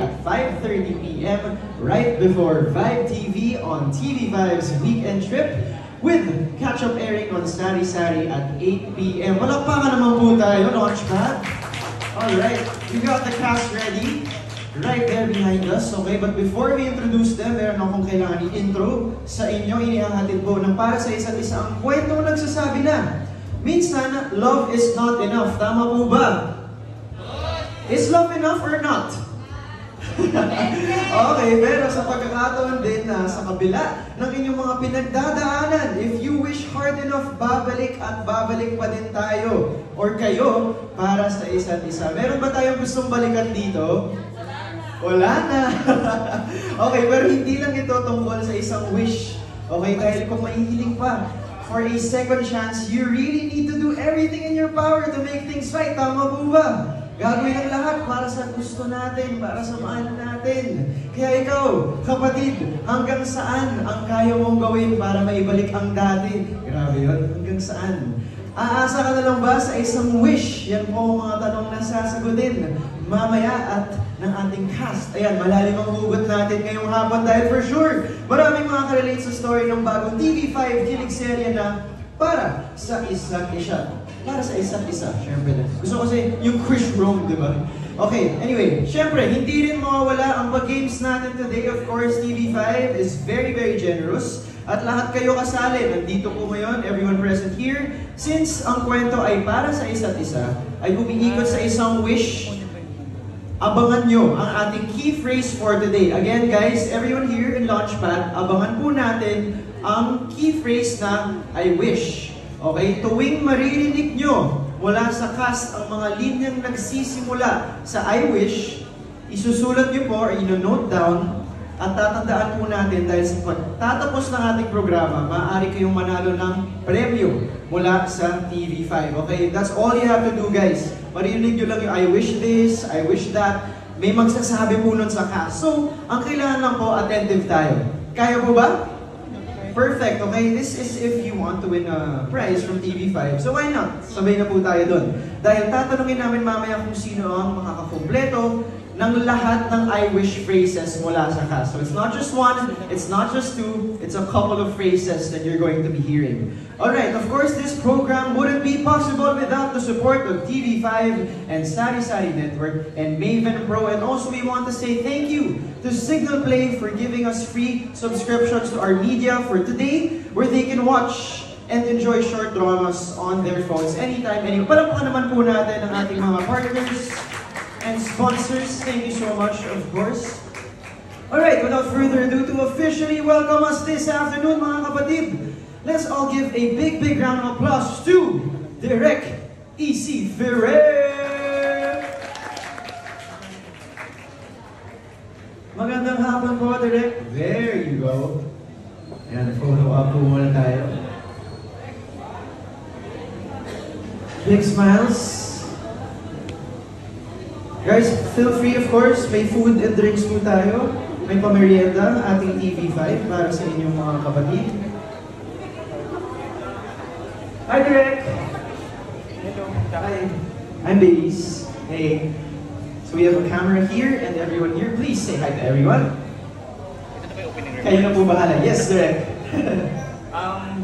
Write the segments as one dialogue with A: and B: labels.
A: at 5:30 p.m. right before Vibe TV on TV5's Weekend Trip with catch-up airing on Sari Sari at 8 p.m. Palakpakan naman po tayo, Launchpad. Alright, we got the cast ready right there behind us. Okay, but before we introduce them, meron akong kailangan i-intro sa inyo. Inihahatid po ng para sa isa't isa ang kwento nagsasabi na minsan, love is not enough. Tama po ba? Is love enough or not? Okay, pero sa pagkakataon din na sa kabila ng inyong mga pinagdadaanan, if you wish hard enough, babalik at babalik pa din tayo or kayo para sa isa't isa. Meron ba tayong gustong balikan dito? Wala na. Okay, pero hindi lang ito tungkol sa isang wish. Okay, dahil kung mahihiling pa for a second chance, you really need to do everything in your power to make things right. Tama po ba? Gagawin ang lahat para sa gusto natin, para sa mahal natin. Kaya ikaw, kapatid, hanggang saan ang kaya mong gawin para maibalik ang dati? Grabe yun, hanggang saan? Aasa ka na lang ba sa isang wish? Yan po ang mga tanong na sasagutin mamaya at ng ating cast. Ayan, malalim ang hugot natin ngayong hapon dahil for sure, maraming makaka-relate sa story ng bagong TV5 kilig serye na para sa isa't isa. Para sa isa't isa, syempre. Gusto ko kasi yung Chris Rome, di ba? Okay, anyway, syempre, hindi rin mawawala ang pag-games natin today. Of course, TV5 is very, very generous. At lahat kayo kasali, nandito po ngayon, everyone present here. Since ang kwento ay para sa isa't isa, ay umiikot sa isang wish, abangan nyo ang ating key phrase for today. Again, guys, everyone here in Launchpad, abangan po natin ang key phrase na I wish. Okay, tuwing maririnig nyo mula sa cast ang mga linyang nagsisimula sa I wish, isusulat nyo po or ino-note down at tatandaan po natin dahil sa pagtatapos ng ating programa, maaari kayong manalo ng premyo mula sa TV5. Okay, that's all you have to do, guys. Maririnig nyo lang yung I wish this, I wish that. May magsasabi po nun sa cast. So, ang kailangan lang po, attentive tayo. Kaya po ba? Perfect, okay? This is if you want to win a prize from TV5. So why not? Sabay na po tayo dun. Dahil tatanungin namin mamaya kung sino ang makakakumpleto ng lahat ng I wish phrases mula sa cast. So it's not just one, it's not just two, it's a couple of phrases that you're going to be hearing. Alright, of course this program wouldn't be possible without the support of TV5 and Sari Sari Network and Maven Pro. And also we want to say thank you to Signal Play for giving us free subscriptions to our media for today, where they can watch and enjoy short dramas on their phones anytime, anywhere. Palakpakan naman po natin ang ating mga partners and sponsors. Thank you so much, of course. Alright, without further ado, to officially welcome us this afternoon, mga kapatid, let's all give a big, big round of applause to Direk E.C. Ferrer! Magandang hapon po, Direk. There you go. Ayan, photo up po muna tayo. Big smiles. Guys, feel free, of course, may food and drinks po tayo. May pamerienda, ating TV5 para sa inyong mga kapatid. Hi, Direk! Hello. Hi. I'm Babies. Hey. So we have a camera here and everyone here. Please say hi to everyone. Kayo na po bahala. Yes, Direk.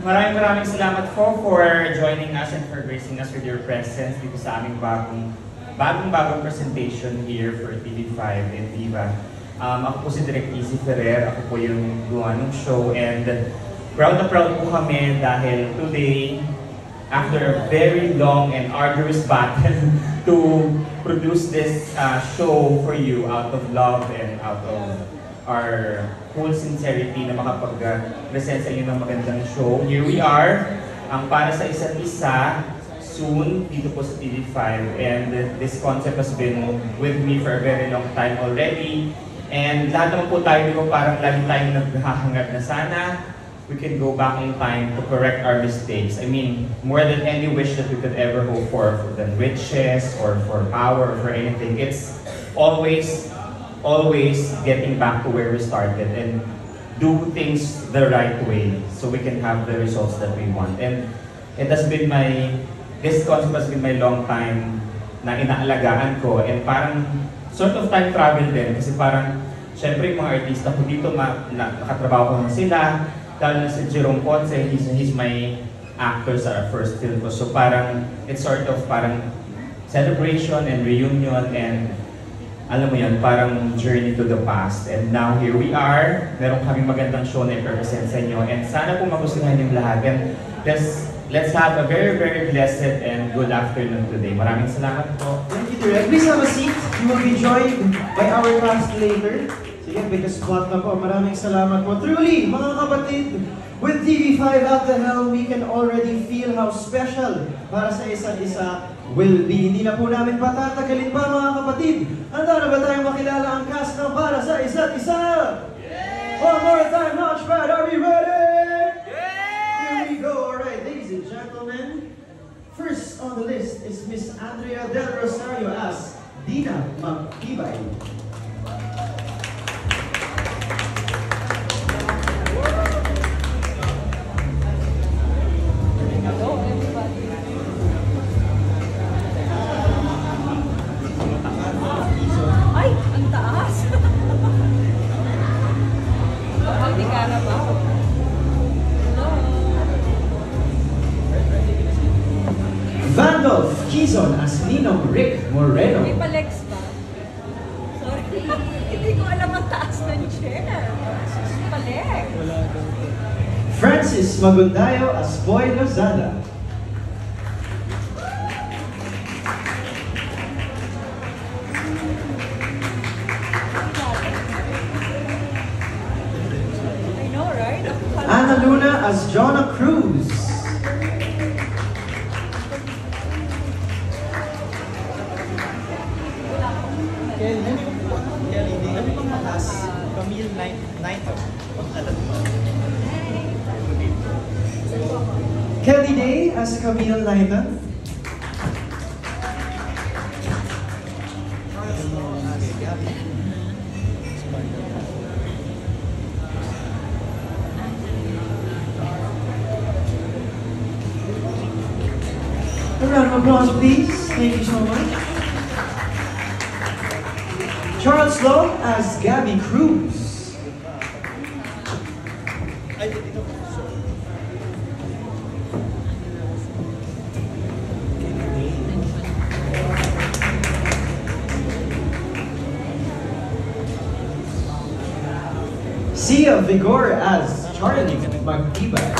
B: Maraming salamat po for joining us and for gracing us with your presence dito sa aming bagong presentation here for TV5 and Viva. Ako po si Direk E.C. Ferrer, ako po yung gumawa ng show, and proud na proud po kami dahil today, after a very long and arduous battle to produce this show for you out of love and out of our full sincerity na makapag-present sa inyo ng magandang show. Here we are, ang para sa isa't isa, soon dito po sa TV5, and this concept has been with me for a very long time already, and lahat naman po tayo dito parang lagi tayong naghahangad na sana we can go back in time to correct our mistakes. I mean, more than any wish that we could ever hope for than riches or for power or for anything, it's always getting back to where we started and do things the right way so we can have the results that we want. And it has been this concept has been my long time na inaalagaan ko, and parang sort of time travel din kasi parang syempre yung mga artista ko dito nakatrabaho ko na sila, lalo na si Jerome Ponce, he's my actor sa first film ko. So parang it's sort of parang celebration and reunion and alam mo yan, parang journey to the past. And now here we are, meron kaming magandang show na i-represent sa inyo and sana po magustuhan yung lahat. And let's have a very, very blessed and good afternoon today. Maraming salamat po.
A: Thank you, Direk. Please have a seat. You will be joined by our cast later. Sige, biggest spot na po. Maraming salamat po. Truly, mga kapatid, with TV5 at the helm, we can already feel how special para sa isa't isa will be. Hindi na po namin patatagalin pa, mga kapatid. Handa na ba tayong makilala ang cast ng para sa isa't isa? Yeah! One more time, Launchpad, are we ready? Here we go. Alright, ladies and gentlemen. First on the list is Miss Andrea Del Rosario as Dina Magtibay.
C: Ay, ang taas! Hindi ka na ba? Hello?
A: Vandolph Quezon as Ninong Rick Moreno.
C: May pa-legs ba? Sorry. Hindi ko alam ang taas ng chair. Pa-legs.
A: Francis Magundayo as Boy Lozada.
C: I know, right?
A: Ana Luna as Jonah Cruz.
D: Camille Knighton.
A: Kelly Day as Camille Knighton. A round of applause, please. Thank you so much. Charles Lowe as Gabby Cruz. Sia Vigor as Charlie Magtibay.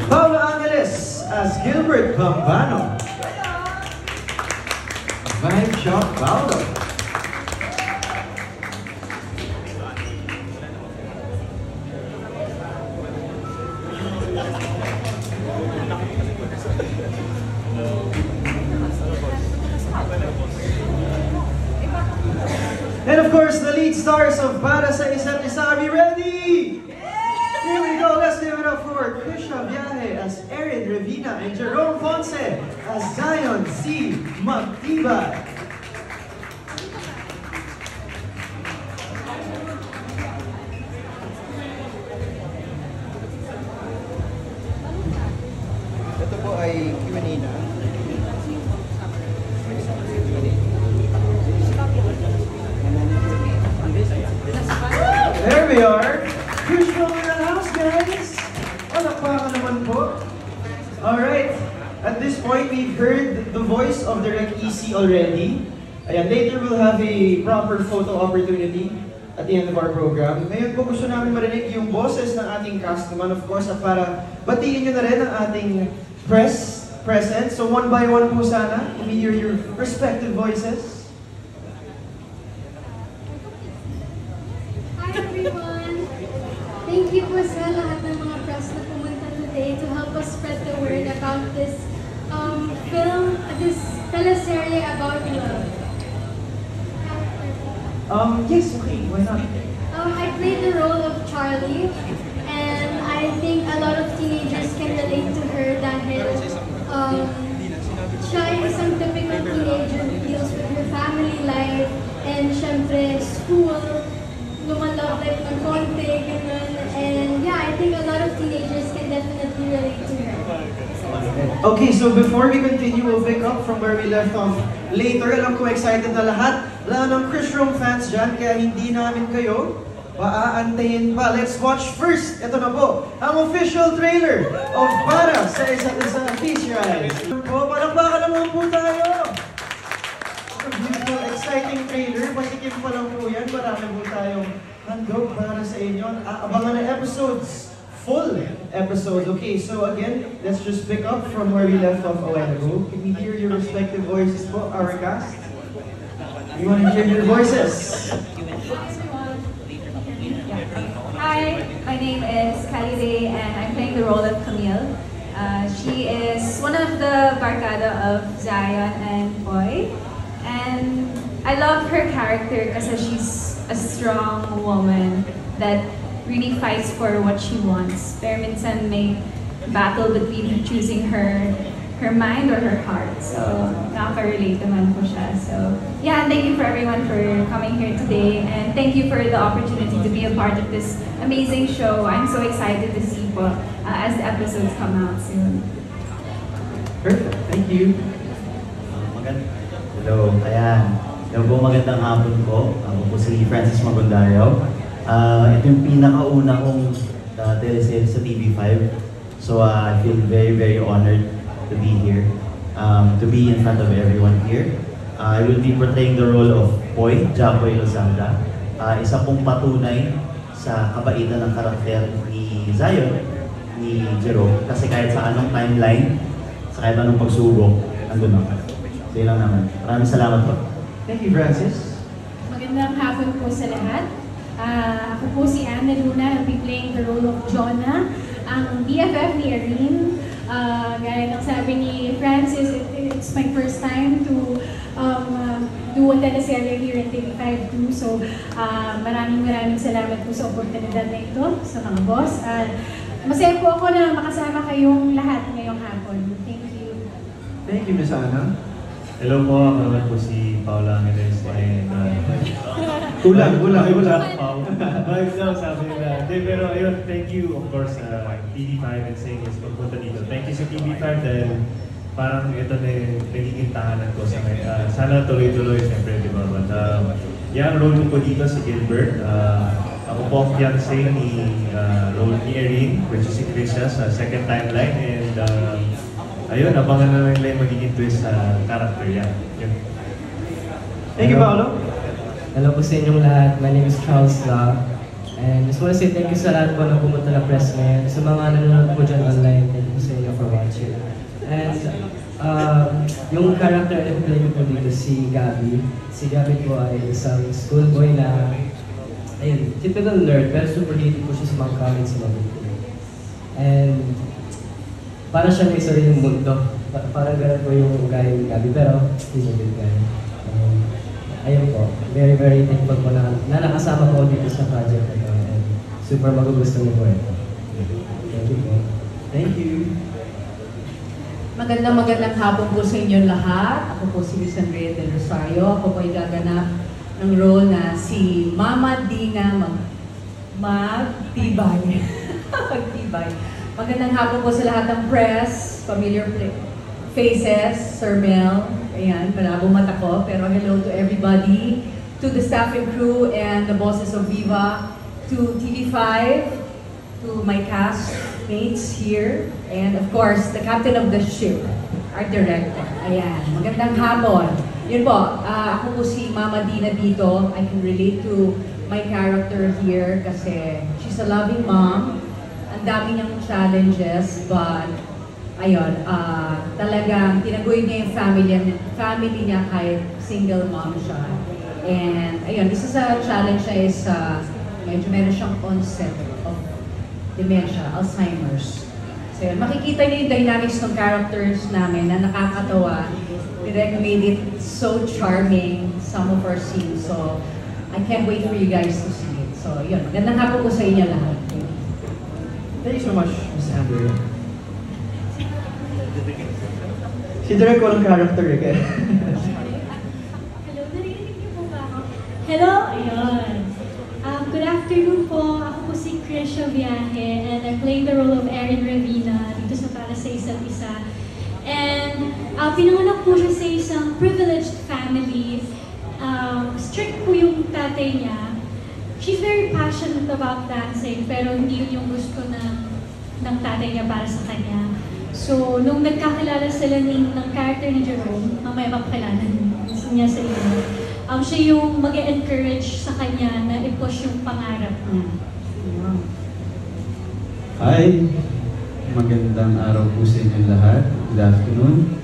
A: Paolo Angeles as Gilbert Bambano. Vibe Shop Paolo. And of course, the lead stars of Para sa Isa't Isa. Are we ready? Here we go. Let's give it up for Krisha Viaje as Erin Revina and Jerome Ponce as Zion C. Magtibay.
D: Ito po ay Q&A na.
A: There we are. Usual in the house, guys. Palakpakan naman po. Alright. At this point, we've heard the voice of Direk EC already. Ayan, later we'll have a proper photo opportunity at the end of our program. Ngayon po gusto namin marinig yung boses ng ating cast naman, of course, at para batiin nyo na rin ang ating present. So one by one po sana, let me hear your respective voices.
E: Hi everyone! Thank you po sa lahat ng mga press na pumunta today to help us spread the word about this film, this teleserye about love.
A: Yes, okay, why not?
E: I played the role of Charlie, and I think a lot of teenagers can relate to her dahil siya ay isang typical teenager who deals with her family life and syempre school, lumalove life ng konti, ganun. And yeah, I think a lot of teenagers can definitely relate to her.
A: Okay, so before we continue, we'll pick up from where we left off later. Alam ko excited na lahat. Wala ng Chris Room fans dyan, kaya hindi namin kayo aantayin pa. Let's watch first. Ito na po, ang official trailer of Para sa Isa't Isa. Please rise. Palakpakan naman po tayo. A beautiful, exciting trailer. Patikim pa lang po yan. Marami po tayong handog para sa inyo. Abangan na episodes. Full episodes. Okay, so again, let's just pick up from where we left off a while ago. Can we hear your respective voices po, our cast? We want to hear your voices.
C: Hi, my name is Kylie Day and I'm playing the role of Camille. She is one of the barkada of Zion and Boy. And I love her character because she's a strong woman that really fights for what she wants. Pero minsan may battle between choosing her mind or her heart. So, nakaka-relate naman po siya. So, yeah, thank you for everyone for coming here today. And thank you for the opportunity to be a part of this amazing show. I'm so excited to see po as the episodes come out soon.
A: Perfect. Thank you.
F: Hello, ayan. Hello po, magandang hapon po. Ako po si Francis Magundayo. Ito yung pinakauna kong teleserye sa TV5. So I feel very, very honored to be here, to be in front of everyone here. I will be portraying the role of Poy, Jacoy Lozada. Isa pong patunay sa kabaitan ng karakter ni Zion, ni Jerome. Kasi kahit sa anong timeline, sa kahit anong pagsubok, andun ako. So yun lang naman. Maraming salamat po.
A: Thank you, Francis.
E: Magandang hapon po sa lahat. Ako po si Anna Luna, I'll be playing the role of Jonah, ang BFF ni Erin. Gaya ng sabi ni Francis, it's my first time to do a teleserye here in TV5 too. So maraming salamat po sa oportunidad na ito sa mga boss. Masaya po ako na makasama kayong lahat ngayong hapon. Thank you.
A: Thank you, Miss Anna.
G: Hello po, ako naman po si Paula Angeles and
A: Kulang.
G: Bakit daw sabi nila? Pero ayun, thank you of course TV5 and Singles pagpunta dito. Thank you sa TV5 dahil parang ito na yung nagiging tahanan ko sa sana tuloy-tuloy siyempre, di ba? But yung role ko po dito si Gilbert. Ako po ang fiancé ni role ni Erin, which is si Krisha sa second timeline and ayun, abangan na nila yung magiging twist sa character yan.
A: Thank you, Paolo.
H: Hello po sa inyong lahat. My name is Charles La. And just want to say thank you sa lahat po na pumunta na press ngayon. Sa mga nanonood po dyan online, thank you po sa inyo for watching. And yung character na play ko po dito, si Gabby. Si Gabby po ay isang schoolboy na, ayun, typical nerd, pero super hated po siya sa mga comments sa mga video. And para siya may sariling mundo. Parang ganun po yung ugali ni Gabby, pero he's a good guy. Ayun po, very, very thankful po na nakasama po dito sa project na ito. And super magugusto niyo po ito. Thank you po.
A: Thank you.
I: Magandang hapon po sa inyo lahat. Ako po si Miss Andrea Del Rosario. Ako po ay gaganap ng role na si Mama Dina Magtibay. Magtibay. Magandang hapon po sa lahat ng press, familiar faces, Sir Mel, ayan, malabong mata ko, pero hello to everybody, to the staff and crew and the bosses of Viva, to TV5, to my cast mates here, and of course, the captain of the ship, our director. Ayan, magandang hapon. Yun po, ako po si Mama Dina dito. I can relate to my character here kasi she's a loving mom. Ang dami niyang challenges, but ayun, talagang tinagoy niya yung family niya kahit single mom siya. And ayun, isa sa challenge niya is medyo meron siyang onset of dementia, Alzheimer's. So yun, makikita niyo yung dynamics ng characters namin na nakakatawa. Direk made it so charming, some of our scenes. So I can't wait for you guys to see it. So yun, magandang hapon po sa inyo lahat.
A: Thank you so much, Ms. Andrea. Si Direk walang character eh. Kaya.
E: Hello, narinig niyo po ba ako? Hello, ayun. Good afternoon po. Ako po si Krisha Viaje and I'm playing the role of Erin Ravina dito sa Para sa Isa't Isa. And pinanganak po siya sa isang privileged family. Strict po yung tatay niya. She's very passionate about dancing pero hindi yun yung gusto ng tatay niya para sa kanya. So, nung nagkakilala sila ng character ni Jerome, mamaya mapakilala niya sa inyo, siya yung mag-encourage sa kanya na i-push yung pangarap niya.
J: Hi! Magandang araw po sa inyo lahat. Good afternoon.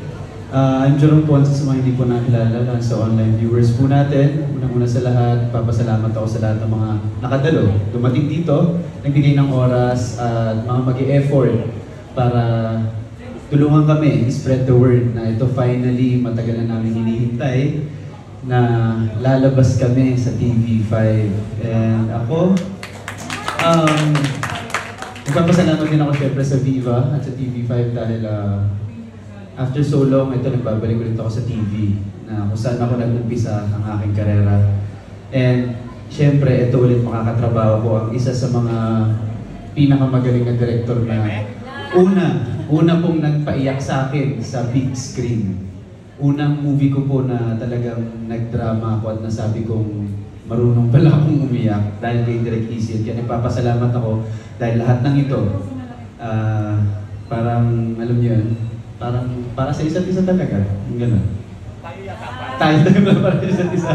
J: I'm Jerome Ponce sa mga hindi po nakilala lang sa online viewers po natin. Unang-una sa lahat, papasalamat ako sa lahat ng mga nakadalo. Dumating dito, nagbigay ng oras at mga mag-e-effort para tulungan kami spread the word na ito finally matagal na namin hinihintay na lalabas kami sa TV5. And ako, nagpapasalamat din ako syempre sa Viva at sa TV5 dahil after so long, ito nagbabalik ulit ako sa TV na kung saan ako nag-umpisa ang aking karera. And syempre, ito ulit makakatrabaho ko ang isa sa mga pinakamagaling na director na una pong nagpaiyak sa akin sa big screen. Unang movie ko po na talagang nagdrama ako at nasabi kong marunong pala akong umiyak dahil kay Direk Easy. Kaya nagpapasalamat ako dahil lahat ng ito, parang, alam niyo yun, parang para sa isa't isa talaga. Yung gano'n. Tayo lang para sa isa't isa.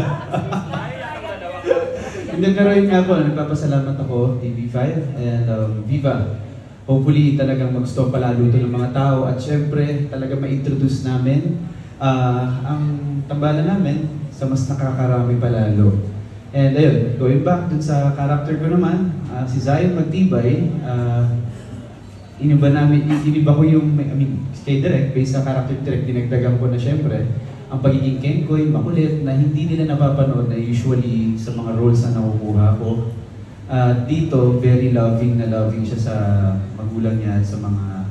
J: Hindi, pero yun nga po, nagpapasalamat ako, TV5 and Viva. Hopefully talagang mag-stop palalo ito ng mga tao at syempre talaga ma-introduce namin ang tambalan namin sa mas nakakarami palalo. And ayun, going back dun sa character ko naman, si Zion Magtibay, iniba ko yung, kay Direk, based sa character Direk, dinagdagan ko na syempre ang pagiging kengkoy, makulit, na hindi nila napapanood na usually sa mga roles na nakukuha ko. Dito, very loving na loving siya sa magulang niya at sa mga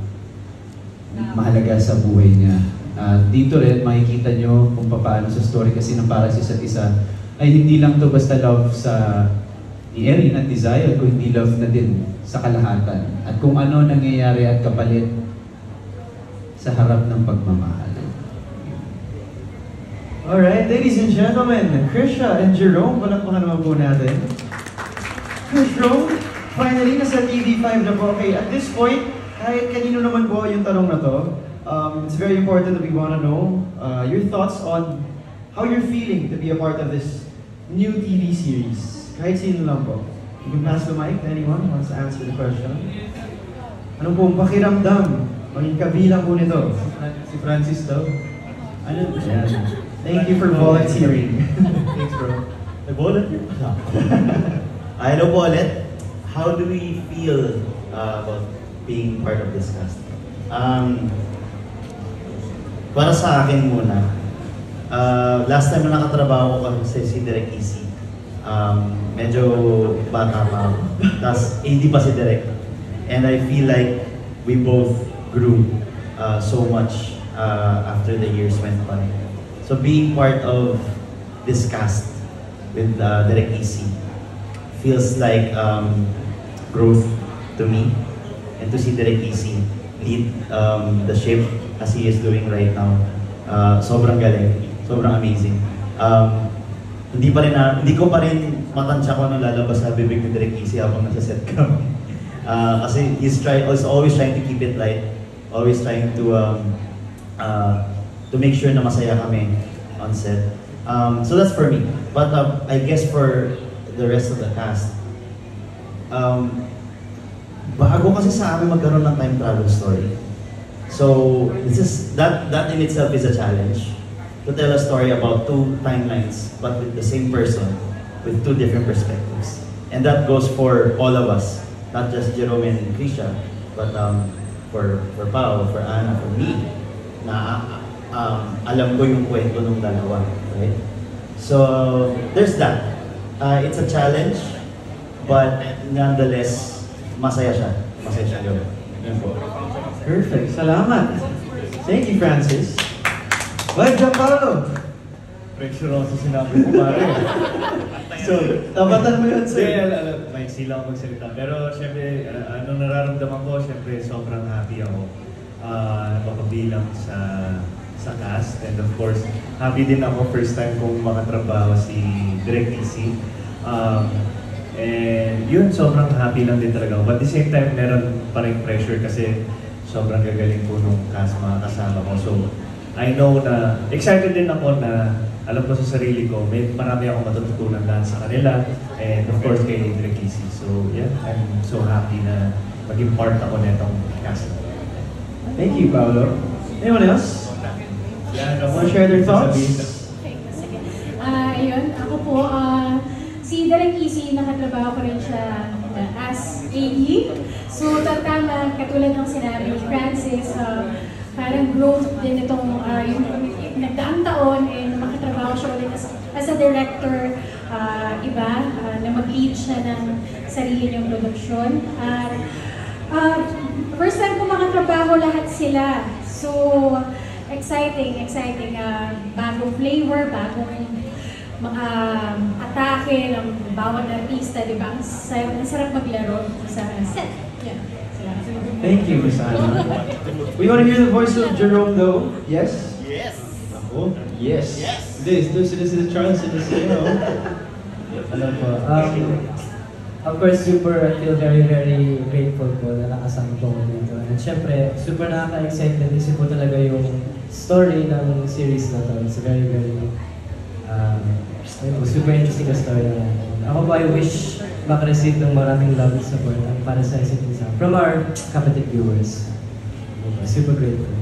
J: mahalaga sa buhay niya. Dito rin, makikita nyo kung paano sa story kasi ng Para sa Isa't Isa ay hindi lang to basta love sa ni Erin at Desire, kung hindi love na din sa kalahatan. At kung ano nangyayari at kapalit sa harap ng pagmamahal.
A: Alright, ladies and gentlemen, Krisha and Jerome, palakpakan naman po natin. Jerome, finally, nasa TV5 na po. Okay, at this point, kahit kanino naman po yung tanong na to, it's very important that we want to know your thoughts on how you're feeling to be a part of this new TV series. Kahit sino lang po. You can pass the mic to anyone who wants to answer the question. Ano pong pakiramdam? Maging kabilang po nito.
J: Si Francis daw. Ano? Yan.
A: Thank you for volunteering.
J: Thanks, bro. Nag-volunteer pa siya.
F: Hello po ulit. How do we feel about being part of this cast? Para sa akin muna, last time na nakatrabaho ko kasi si Direk Easy, medyo bata pa ako. Tapos hindi pa si Direk. And I feel like we both grew so much after the years went by. So being part of this cast with Direk Easy feels like growth to me, and to see Direk Easy lead the ship as he is doing right now. Sobrang galing, sobrang amazing. Hindi ko pa rin matansya kung ano lalabas sa bibig ni Direk Easy habang nasa set kami. Kasi he's always trying to keep it light, always trying to make sure na masaya kami on set. So that's for me. But I guess for the rest of the cast, bago kasi sa amin magkaroon ng time travel story. So that in itself is a challenge, to tell a story about two timelines but with the same person with two different perspectives. And that goes for all of us, not just Jerome and Krisha, but for Pao, for Anna, for me, na alam ko yung kwento ng dalawa, right? So there's that. It's a challenge, but nonetheless, masaya siya. Masaya siya gawin. Yun po.
A: Perfect. Salamat. Thank you, Francis. Well, Gianpaolo.
G: Pressure ako sa sinabi mo, pare. So,
A: Tabatan mo yun, sir.
G: May sila ako magsalita. Pero syempre, anong nararamdaman ko, syempre sobrang happy ako. Napakabilang sa cast. And of course, happy din ako first time kong makatrabaho si Direk Easy. And yun, sobrang happy lang din talaga ako. But at the same time, meron pa rin pressure kasi sobrang gagaling po nung cast mga kasama ko. So, I know na, excited din ako na alam ko sa sarili ko, may marami akong matututunan lahat sa kanila. And of course, kay Direk Easy. So, yeah, I'm so happy na maging part ako netong cast.
A: Thank you, Paolo. Anyone else? Want to share their thoughts?
E: Ayun, ako po, si Direk Easy, nakatrabaho ko rin siya as AE. So, tama, katulad ng sinabi ni Francis, parang growth din itong yung nagdaang taon and makatrabaho siya ulit as a director, iba, na mag-lead siya ng sarili niyang produksyon. First time ko makatrabaho lahat sila. So, exciting. Bagong flavor, bagong atake ng bawat artista, di ba? Ang sarap maglaro sa set. Yeah.
A: Thank you, Miss Anna. We want to hear the voice of Jerome, though. Yes?
D: Yes!
J: Ako?
A: Yes.
J: Hindi, sila Charles, sila
H: Alam po. Of course, I feel very, very grateful po na nakasama po ko dito. And syempre, super nakaka-excite din kasi po talaga yung story ng series na to. It's very, very, super interesting na story na yan. Ako po, I wish makareceive ng maraming love and support para sa isa't isa from our kapatid viewers. Super grateful.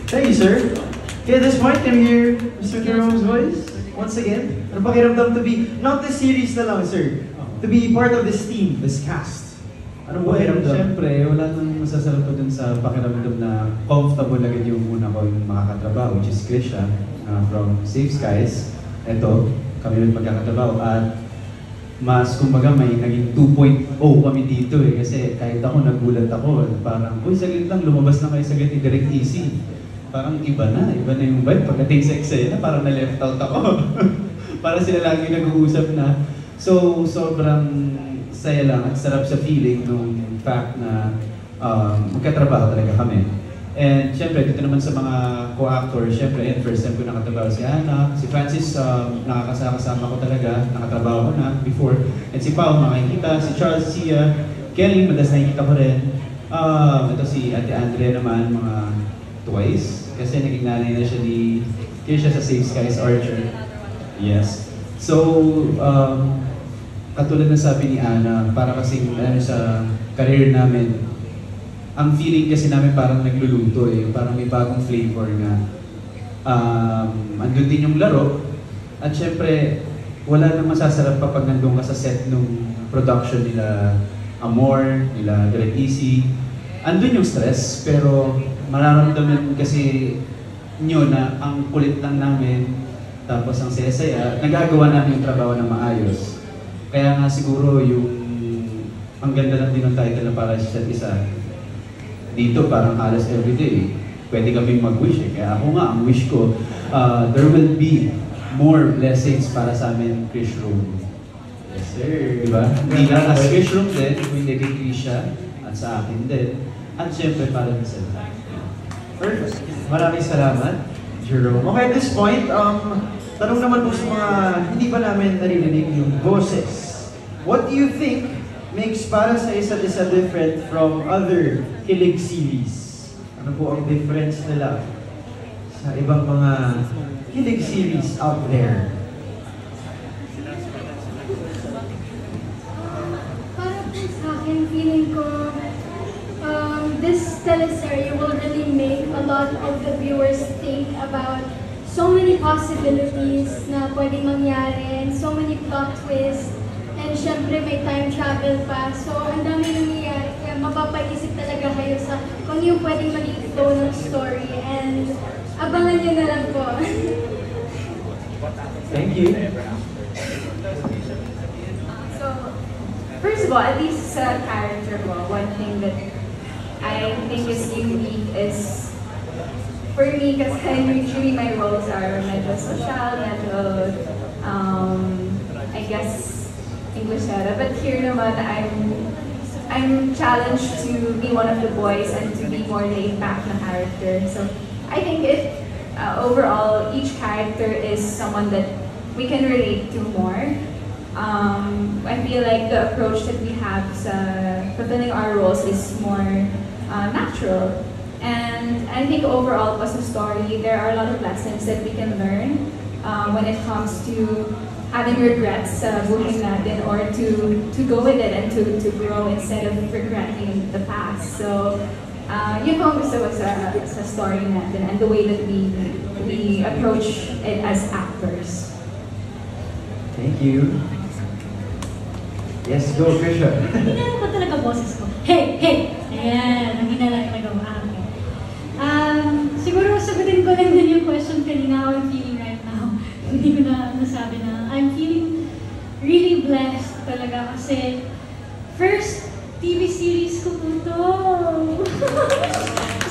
A: Thank you, sir. Okay, at this point, can we hear Mr. Jerome's voice? Once again, ano pakiramdam to be, not this series na lang, sir, to be part of this team, this cast? Ano pakiramdam?
J: Siyempre, wala nang masasarap ko dun sa pakiramdam na comfortable agad yung una ko yung makakatrabaho, which is Krisha from Safe Skies. Ito, kami rin magkakatrabaho at mas kumbaga may naging 2.0 kami dito eh. Kasi kahit ako nagulat ako, parang, uy, saglit lang, lumabas na kayo saglit ni Direk Easy. Parang iba na yung vibe. Pagdating sa eksena, parang na-left out ako. Parang sila lagi nag-uusap na. So, sobrang saya lang at sarap sa feeling nung fact na magkatrabaho talaga kami. And syempre, dito naman sa mga co-actors, syempre, first time ko nakatrabaho si Ana, si Francis, nakakasama ko talaga, nakatrabaho ko na before. And si Pao, makikita, si Charles, si Kelly, madalas nakikita ko rin. Ito si Ate Andrea naman, mga twice. Kasi naging nanay na siya ni Kisha sa Safe Skies Archer. Yes. So, katulad na sabi ni Ana, para kasing sa career namin, ang feeling kasi namin parang nagluluto eh, parang may bagong flavor nga. Andun din yung laro, at syempre, wala nang masasarap pa pag nandun ka sa set nung production nila Amor, nila Direk Easy. Andun yung stress, pero mararamdaman kasi nyo na ang kulit lang namin, tapos ang saya-saya, nagagawa namin yung trabaho na maayos. Kaya nga siguro yung, ang ganda lang din ng title na para sa isa't isa. Dito parang halos everyday, pwede kami mag-wish eh. Kaya ako nga, ang wish ko, there will be more blessings para sa amin, Krish Room. Yes sir. Diba? Hindi lang as Krish Room din, hindi kay Krisha, at sa akin din. At syempre para sa lahat.
A: Perfect. Maraming salamat, Jerome. Okay, at this point, tanong naman po sa mga hindi pa namin narinig yung boses. What do you think makes Para sa Isa't Isa different from other Kilig series? Ano po ang difference nila sa ibang mga Kilig series out there?
K: Para po sa akin, feeling ko, this teleserye will really make a lot of the viewers think about so many possibilities na pwedeng mangyari and so many plot twists. And syempre may time travel pa. So ang dami nangyayari. Kaya mapapaisip talaga kayo sa kung yung pwedeng maging flow ng story. And abangan nyo na lang po.
A: Thank you.
C: So, first of all, at least sa character ko, one thing that I think is unique is for me, kasi usually my roles are medyo social, medyo, I guess, English era. But here naman, I'm challenged to be one of the boys and to be more laid back na character. So I think overall, each character is someone that we can relate to more. I feel like the approach that we have sa fulfilling our roles is more natural. And I think overall, as a story, there are a lot of lessons that we can learn when it comes to having regrets sa buhay natin, or to go with it and to grow instead of regretting the past. So, yun po ang gusto ko sa story natin and the way that we approach it as actors.
A: Thank you. Yes, go, Krisha.
E: Hinala ko talaga boses ko. Hey! Hey! Ayan, ang hinala talaga ko. Siguro sagutin ko lang din yung question kanina, how I'm feeling right now. Hindi ko na nasabi na. I'm feeling really blessed talaga kasi first TV series ko po to.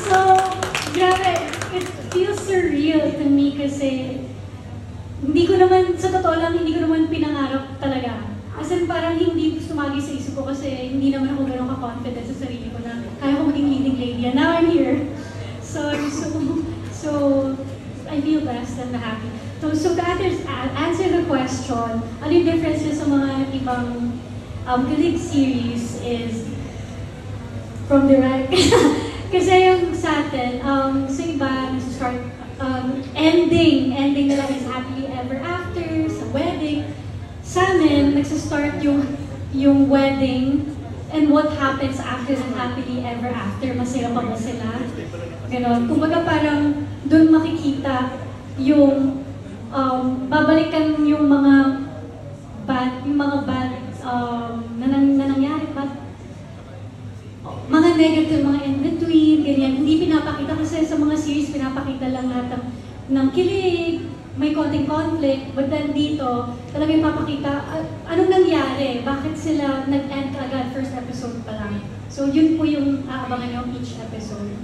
E: So, grabe, it feels surreal to me kasi hindi ko naman, sa totoo lang, hindi ko naman pinangarap talaga. As in, parang hindi sumagi sa isip ko kasi hindi naman ako gano'n ka-confident sa sarili ko na kaya ko maging leading lady. And now I'm here. So I feel blessed and happy. So to answer the question, ano yung differences sa mga ibang kilig series is from the right. Kasi yung sa atin, sa iba, start ending nila is happily ever after, sa wedding. Sa amin, nagsistart yung wedding and what happens after the happily ever after. Masaya pa ba sila? Ganon. Kumbaga parang doon makikita yung babalikan yung mga bad na nangyari, mga negative, mga in-between, ganyan. Hindi pinapakita kasi sa mga series, pinapakita lang lahat ng kilig, may konting conflict, but then dito, talagang papakita anong nangyari, bakit sila nag-end kaagad first episode pa lang. So yun po yung aabangan nyo each episode.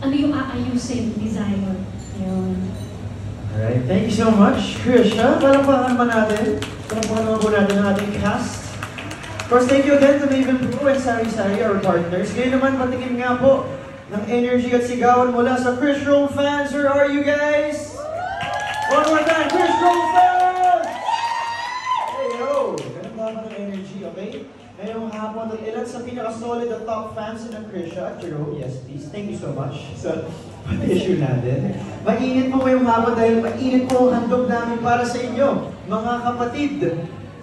E: Ano yung aayusin, design. Yun.
A: Alright, thank you so much, Krisha. Palakpakan naman natin. Palakpakan naman po natin ang ating cast. Of course, thank you again to Maven Blue and Sari Sari, our partners. Ngayon naman, patikin nga po ng energy at sigawan mula sa Krish Rome fans. Where are you guys? One more time, Krish Rome fans! Hey, yo! Ganun ba ng energy, okay? Ngayong hapon, at ilan sa pinaka-solid at top fans ng Krisha at Jerome? Yes, please. Thank you so much sa issue natin. Mainit po ngayong hapon dahil mainit po ang handog namin para sa inyo, mga kapatid.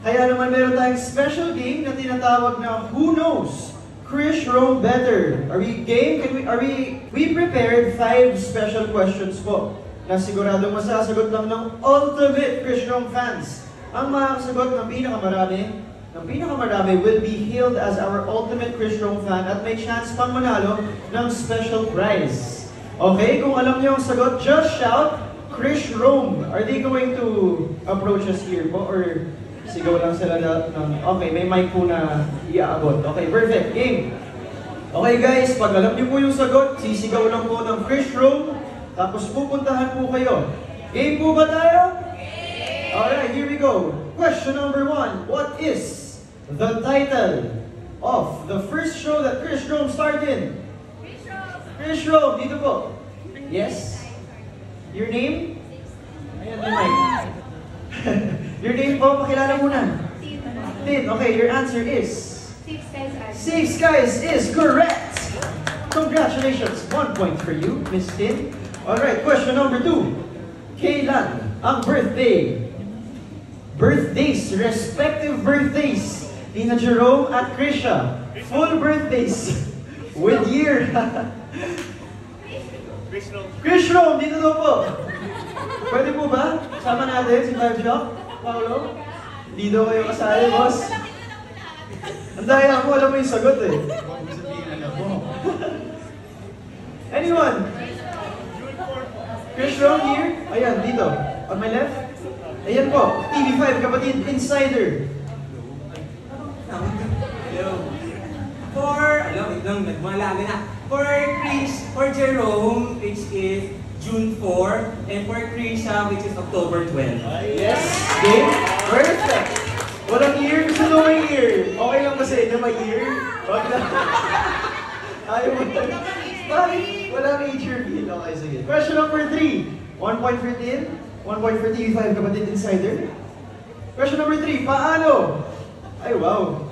A: Kaya naman meron tayong special game na tinatawag na Who Knows? Krish Rome Better. Are we game? We prepared 5 special questions po na siguradong masasagot lang ng ultimate Krish Rome fans. Ang makakasagot ng pinakamarami will be hailed as our ultimate Krish Rome fan at may chance pang manalo ng special prize. Okay, kung alam niyo ang sagot, just shout Krish Rome. Are they going to approach us here po or sigaw lang sila ng okay, may mic po na iaabot. Okay, perfect. Game. Okay guys, pag alam niyo po yung sagot, sisigaw lang po ng Krish Rome, tapos pupuntahan po kayo. Game po ba tayo? Alright, here we go. Question number 1. What is the title of the first show that Krish Rome starred in? Krish Rome, dito po. Yes? Your name? Ayan, may mic. Your name po, pakilala muna. Tin. Okay, your answer is? Safe Skies is correct! Congratulations! 1 point for you, Miss Tin. Alright, question number 2. Kailan ang respective birthdays ni na Jerome at Krisha? Full birthdays with year. Krish Rome, dito daw po. Pwede po ba? Sama natin si Five Shop, Paolo? Hindi daw kayo kasali, boss. Ang daya mo, alam mo yung sagot eh. Anyone? Krish Rome here? Ayan, dito. On my left? Ayan po, TV5, kapatid, Insider.
L: For Krish, for Jerome, which is June 4, and for Krisha, which is October 12.
A: Yes, game. Perfect. Walang year. Gusto nyo may year. Okay lang ba sa inyo may year? Wag na. Ayaw mo tayo. Bakit? Walang age reveal. Okay, sige. Question number 3. 1 point for Tin. 1 point for TV5 Kapatid Insider. Question number 3. Paano? Ay, wow.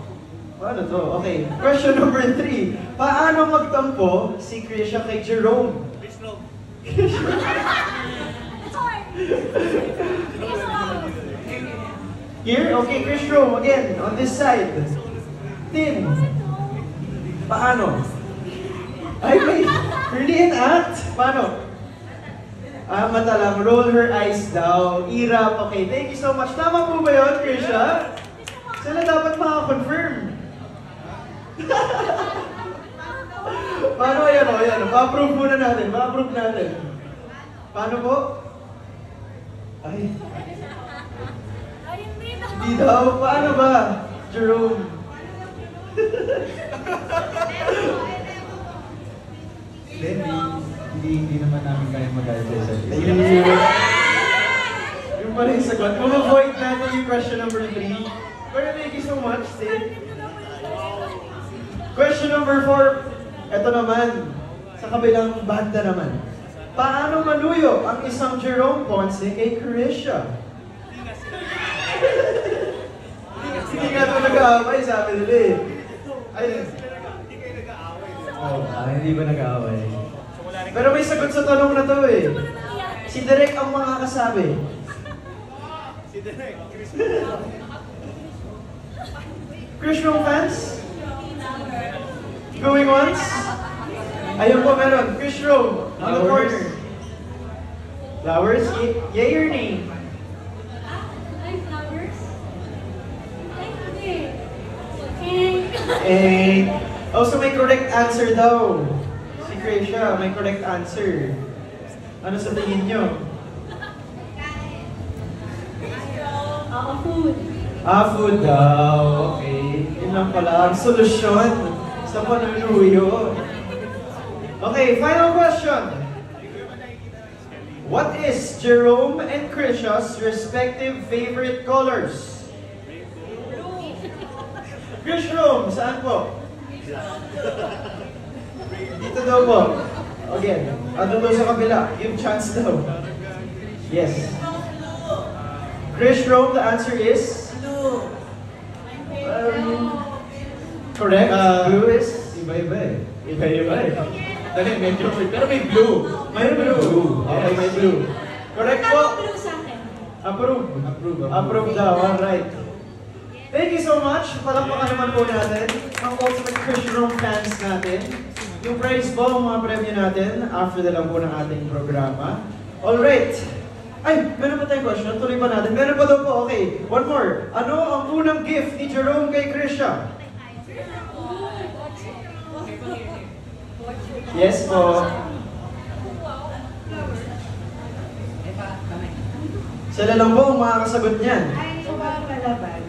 A: Paano to? Okay. Question number 3. Paano magtampo si Krisha kay Jerome? Here? Okay, Chris Rome, again, on this side. Tin. Paano? Ay, may early act? Paano? Mata lang, roll her eyes daw. Irap, okay. Thank you so much. Tama po ba yun, Krisha? Sila dapat makakonfirm. Paano yan o? Yan, pa-approve muna natin. Pa-approve natin. Paano po? Ay. Hindi daw. Paano ba? Jerome.
J: Hindi naman namin kaya mag-adjust sa
A: Yung pala yung sagot. Mama-void natin yung question number 3. Pero thank you so much, Sid. Question number 4. Ito naman. Sa kabilang banda naman. Paano maluyo ang isang Jerome Ponce kay Krisha? Hindi nga ito nag-aaway, sabi nila eh. Ayun.
F: Hindi ba nag-aaway?
A: Pero may sagot sa tanong na to eh. Si Derek ang makakasabi.
L: Si Derek, Chris.
A: Chris Rome fans? Going once? Ayun po meron. Chris Rome, on the corner. Flowers? Yay or nay?
K: Ay, flowers? Ay, hindi.
A: Oh, so may correct answer daw. Si Krisha, may correct answer. Ano sa tingin nyo?
K: Food.
A: Food daw. Okay. Yun lang pala ang solusyon sa panuluyo. Okay, final question. What is Jerome and Krisha's respective favorite colors? Chris Rome, saan po? Dito daw po. Again, ano daw sa kabila? Give chance daw. Yes. Chris Rome, the answer is?
L: Blue.
A: Correct. Blue is?
J: Iba-iba eh.
A: Iba-iba eh.
J: Dali, medyo pero may blue.
A: May blue. Okay, may blue. Correct po.
K: Blue sa akin.
A: Approve.
J: Approve.
A: Approve daw. Alright. Thank you so much. Palakpakan naman po natin ang Ultimate Christian Rome fans natin. Yung prize po, ang mga premyo natin, after na lang po ng ating programa. Alright. Ay, meron pa tayong question. Tuloy pa natin. Meron pa daw po. Okay. One more. Ano ang unang gift ni Jerome kay Krisha? Yes po. Sila lang po ang makakasagot niyan.
I: Ay, wala bag.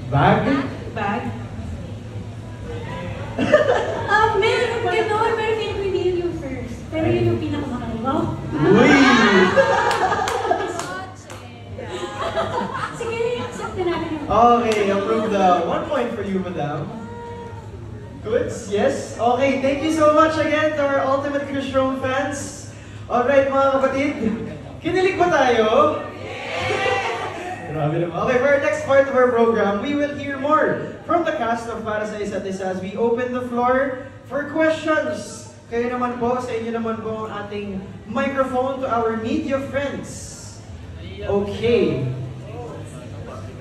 A: Bag?
I: Bag?
K: Meron gano'n, pero pinipili yung first. Pero yun yung pinakamahal.
A: Uy!
K: Sige, accept na natin yung
A: Okay, approve daw. 1 point for you, madam. Goods? Yes? Okay, thank you so much again to our Ultimate Chris Rome fans. Alright, mga kapatid. Kinilig ba tayo? Grabe naman. Okay, for our next part of our program, we will hear more from the cast of Para sa Isa't Isa as we open the floor for questions. Kayo naman po, sa inyo naman po ang ating microphone to our media friends. Okay.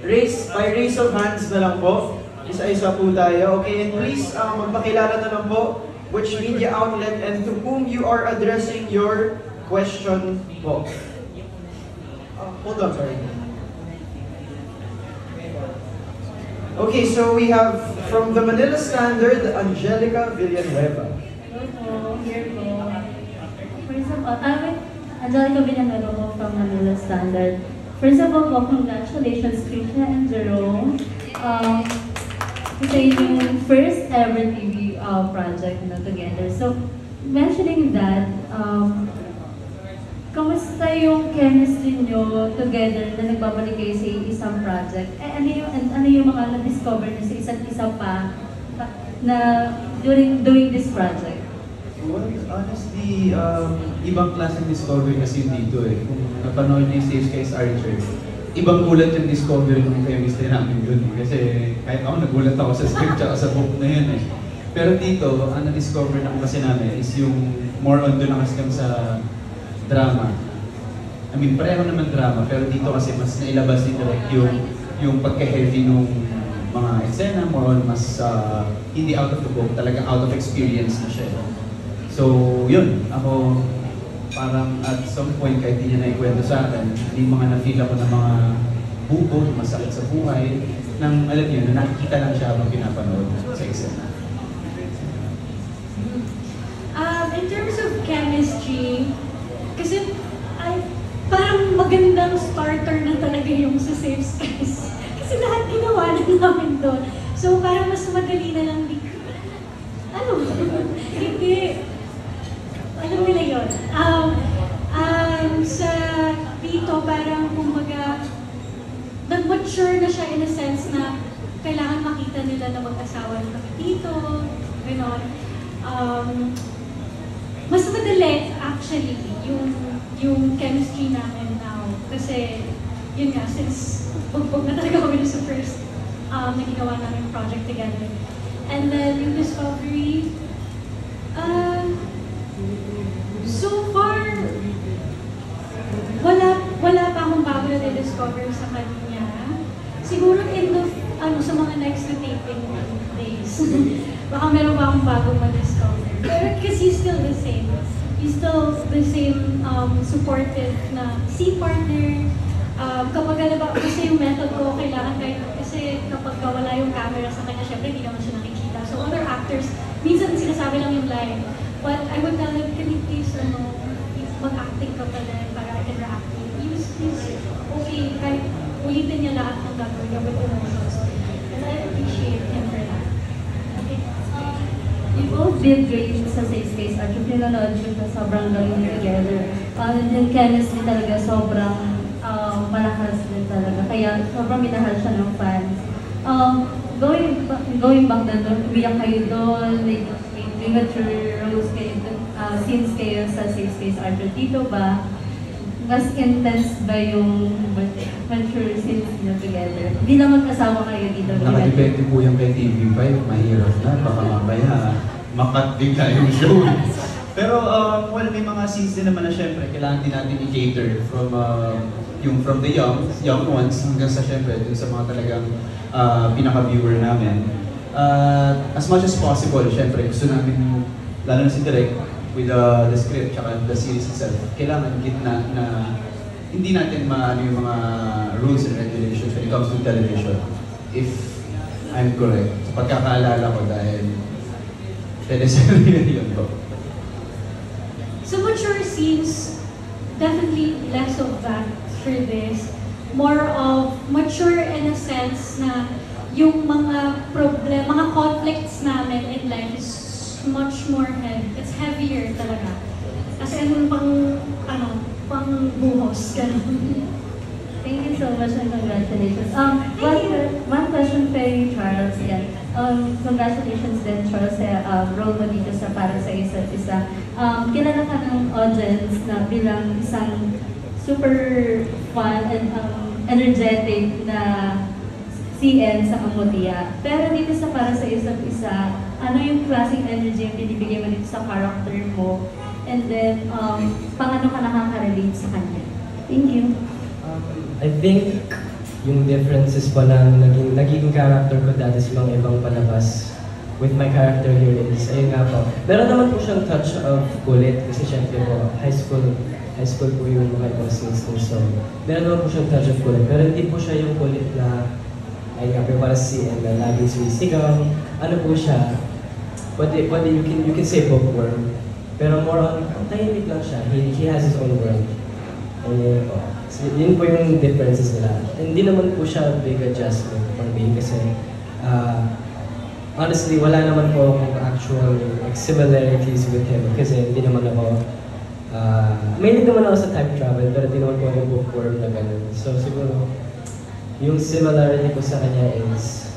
A: By raise of hands na lang po. Isa-isa po tayo. Okay, and please magpakilala na lang po which media outlet and to whom you are addressing your question po. Hold on, sorry. Okay, so we have from the Manila Standard, Angelica Villanueva.
M: Hello, here po. First of all, Angelica Villanueva from Manila Standard. First of all po, congratulations Krisha and Jerome. Kasi yung first ever TV project na together. So, mentioning that, kamusta yung chemistry nyo together na nagbabalik kayo sa isang project? Ano yung mga na-discover nyo sa isa't isa pa na during doing this project?
J: Well, honestly, ibang klaseng discovery kasi yun dito eh. Kung napanood niyo yung Safe Skies Archer, ibang gulat yung discovery ng chemistry namin yun. Kasi kahit ako nagulat ako sa script at sa book na yun eh. Pero dito, ang na-discover na kasi namin is yung more on doon na kasi kami sa drama. I mean, pareho naman drama, pero dito kasi mas nailabas ni Direk yung pagka-heavy nung mga eksena, more on mas hindi out of the book, talagang out of experience na siya. So, yun, ako parang at some point, kahit hindi niya naikwento sa akin, yung mga na-feel ako ng mga bubo, masakit sa buhay, nang alam niyo, na nakikita lang siya habang pinapanood sa eksena.
E: In terms of chemistry, kasi parang magandang starter na talaga yung sa Safe Skies. Kasi lahat ginawa na namin doon. So parang mas madali na lang hindi. Alam nila yun. Sa dito, parang kumbaga, nag-mature na siya in a sense na kailangan makita nila na mag-asawa na kami dito, gano'n. Mas madali, actually, yung chemistry namin now. Kasi, yun nga, since bugbog na talaga kami sa first na ginawa namin project together. And then, yung discovery, so far, wala pa akong bago na discover sa kanya. Siguro sa mga next na taping days, baka meron pa akong bagong ma-discover. Pero because he's still the same. He's still the same supportive na scene partner. Kapag kasi yung method ko, kailangan kasi kapag wala yung camera sa kanya, syempre hindi naman siya nakikita. So other actors, minsan sinasabi lang yung line. But I would tell him, can you please mag-acting ka pa rin para I can react to you. He's okay, kahit ulitin niya lahat ng gagawin niya with emotions. And I appreciate him for that. Okay.
M: You both did great sa Safe Skies Archer. Pinanood ko na sobrang galing together. Yung chemistry talaga sobrang malakas din talaga. Kaya sobrang minahal siya ng fans. Going back doon, umiyak kayo doon, like immature roles kayo, scenes kayo sa Safe Skies Archer. Dito ba, mas intense ba yung mature scenes niyo together? Hindi na magkasama kayo dito.
J: Nakadepende po yung kay TV5, mahirap na, baka mamaya makat bigla yung show. Pero well, may mga scenes din naman na syempre kailangan din natin i-cater from the young ones hanggang sa syempre dun sa mga talagang pinaka-viewer namin. As much as possible, syempre gusto namin, lalo na si Direk, with the script at the series itself, kailangan gitna na hindi natin maano yung mga rules and regulations when it comes to television. If I'm correct, sa pagkakaalala ko dahil teleserye yun po.
E: So mature scenes, definitely less of that for this. More of mature in a sense na yung mga mga conflicts namin in life is much more heavy. It's heavier talaga. Kasi pang buhos, ganun.
M: Thank you so much and congratulations. One question for you, Charles. Yeah. Congratulations din, Charles, sa role mo dito sa para sa isa't isa. Kilala ka ng audience na bilang isang super fun and energetic na CN sa Amotia. Pero dito sa para sa isa't isa, ano yung klaseng energy yung binibigay mo dito sa character mo? And then, paano ka nakaka-relate sa kanya? Thank you.
H: I think yung differences pa lang naging character ko dati sa mga ibang palabas with my character here is, ayun nga po. Meron naman po siyang touch of kulit kasi syempre po, high school po yung mga ibang scenes ko. So, meron naman po siyang touch of kulit. Pero hindi po siya yung kulit na, ayun nga, pero para si na laging sumisigaw. Ano po siya, you can say bookworm. Pero more on, tahimik lang siya. He has his own world. Ayun po. So, yun po yung differences nila. Hindi naman po siya big adjustment for me kasi honestly, wala naman po akong actual similarities with him kasi hindi naman ako Mainit naman ako sa time travel, pero di naman ko ako bookworm na ganun. So siguro, yung similarity ko sa kanya is,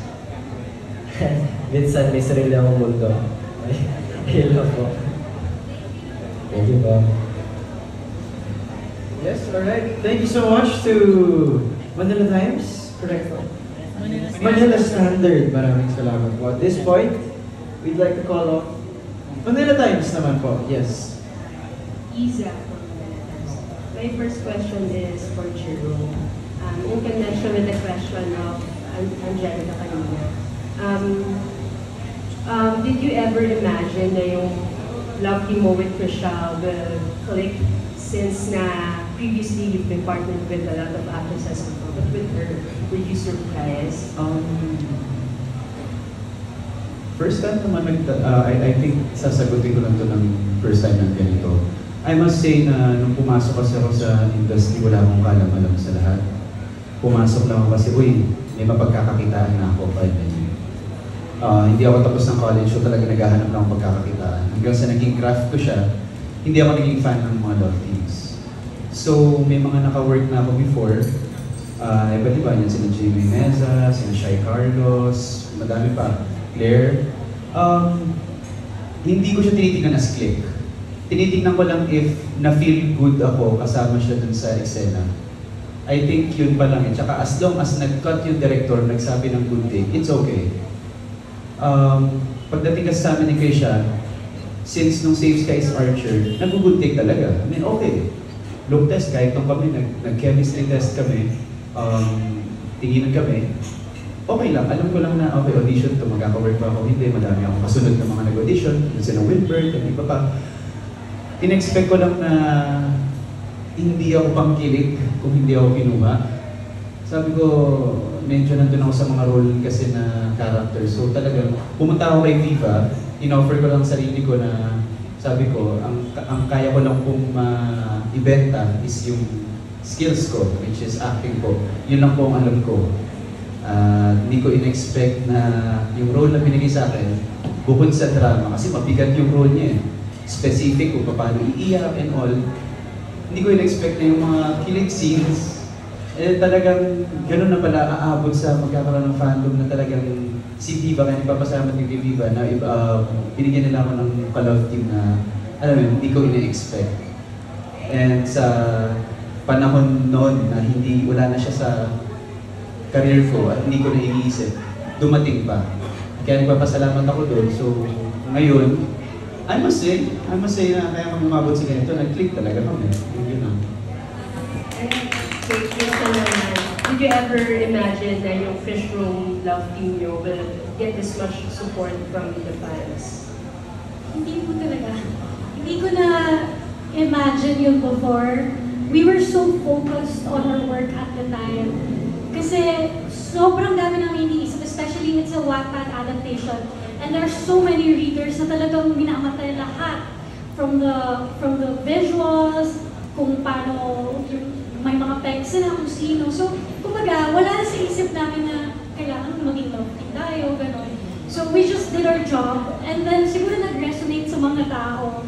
H: minsan may sarili akong mundo. Hello po. Thank you po.
A: Yes, alright. Thank you so much to Manila Times. Correct po. Manila Standard. Maraming salamat po. At this point, we'd like to call off Manila Times naman po. Yes.
N: Isa. My first question is for Jerome. In connection with the question of Angelica kanina. Did you ever imagine na yung love team mo with Chriselle will click since na previously you've been partnered with a lot of actresses before, but with her, were you surprised?
J: First time naman, I think sasagutin ko lang ito ng first time ng ganito. I must say na nung pumasok kasi ako sa industry, wala akong kalam-alam sa lahat. Pumasok lang ako kasi, may mapagkakakitaan na ako kahit hindi ako tapos ng college, so talaga naghahanap lang ng pagkakakitaan. Hanggang sa naging craft ko siya, hindi ako naging fan ng mga love teams. So, may mga naka-work na ako before. Iba't iba yan, sina Jamie Meza, sina Shai Carlos, madami pa, Claire. Hindi ko siya tinitingnan as click. Tinitingnan ko lang if na-feel good ako kasama siya dun sa eksena. I think yun pa lang eh. Tsaka as long as nag-cut yung director, nagsabi ng good take, it's okay. Pagdating kasi sa amin ni Krisha, since nung Save Skies Archer, nag-good take talaga. I mean, okay. Look test, kahit nung kami, nag-chemistry test kami, tinginan kami, okay lang. Alam ko lang na, okay, audition to, magkaka-work pa ako. Hindi, madami akong kasunod na mga nag-audition. Yung sila Wilbert, at iba pa. In-expect ko lang na hindi ako pangkilik kung hindi ako kinuha. Sabi ko, medyo nandun ako sa mga role kasi na character. So talagang, pumunta ako kay Viva, in-offer ko lang sarili ko na, sabi ko, ang kaya ko lang pong ibenta is yung skills ko, which is acting ko. Yun lang po ang alam ko. Hindi ko in-expect na yung role na binigay sa akin, bukod sa drama, kasi mabigat yung role niya eh. Specific kung paano iiyak and all. Hindi ko in-expect na yung mga kilig scenes, talagang gano'n na pala aabot sa magkakaroon ng fandom na talagang si Viva, kaya nagpapasalamat yung kay Viva na binigyan nila ako ng ka-love team na, alam mo, hindi ko ina-expect. And sa panahon noon na wala na siya sa career ko at hindi ko na iniisip, dumating pa. Kaya nagpapasalamat ako doon. So ngayon, I must say na kaya kami umabot sa ganito, nag-click talaga kami. Yun lang.
N: Did you ever imagine that yung Fish Room love team nyo will get this much support from the fans?
E: Hindi po talaga. Hindi ko na imagine yun before. We were so focused on our work at the time. Kasi sobrang dami namin iniisip, especially it's a Wattpad adaptation. And there are so many readers na talagang minamatay lahat. From the visuals, kung paano may mga pegs na kung sino. So, kumbaga, wala na sa isip namin na kailangan maging love team tayo, gano'n. So, we just did our job. And then, siguro nag-resonate sa mga tao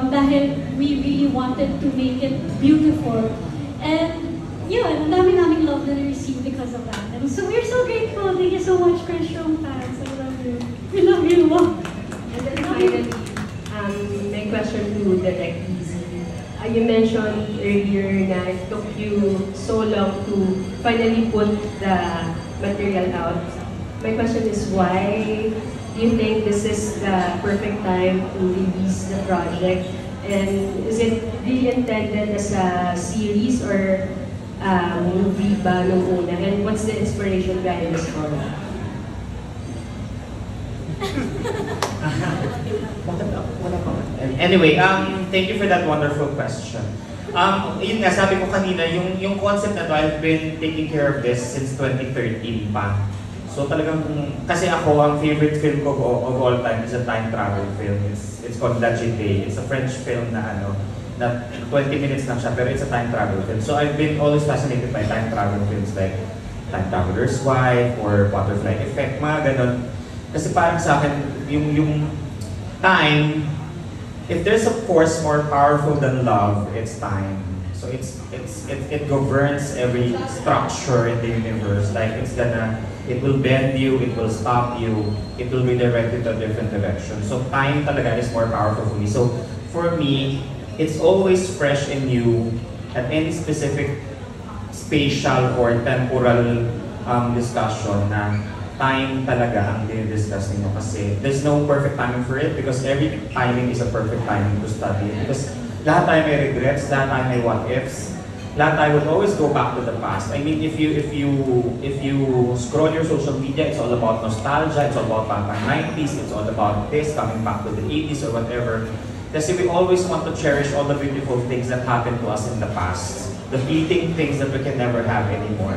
E: dahil we really wanted to make it beautiful. And, yun, ang dami naming love na na-receive because of that. And so, we're so grateful. Thank you so much, Christian fans. I love you. We love you.
N: And then finally, my question to Direct Easy. You mentioned earlier na it took you so long to finally put the material out. My question is why do you think this is the perfect time to release the project? And is it really intended as a series or movie ba nung una? And what's the inspiration behind the story?
B: Anyway, thank you for that wonderful question. Yun nga, sabi ko kanina, yung concept na to, I've been taking care of this since 2013 pa. So talagang, kasi ako, ang favorite film ko of all time is a time travel film. It's called La Jetée. It's a French film na na 20 minutes lang siya, pero it's a time travel film. So I've been always fascinated by time travel films like Time Traveler's Wife or Butterfly Effect, mga ganon. Kasi parang sa akin, yung time, if there's a force more powerful than love, it's time. So it governs every structure in the universe. Like it will bend you, it will stop you, it will redirect you to a different direction. So time talaga is more powerful for me. So for me, it's always fresh and new at any specific spatial or temporal discussion na time talaga ang dinidiscuss ninyo kasi there's no perfect timing for it because every timing is a perfect timing to study it. Because lahat tayo may regrets, lahat tayo may what ifs, lahat tayo would always go back to the past. I mean, if you scroll your social media, it's all about nostalgia, it's all about back in the 90s, it's all about this, coming back to the 80s or whatever. Kasi we always want to cherish all the beautiful things that happened to us in the past, the fleeting things that we can never have anymore.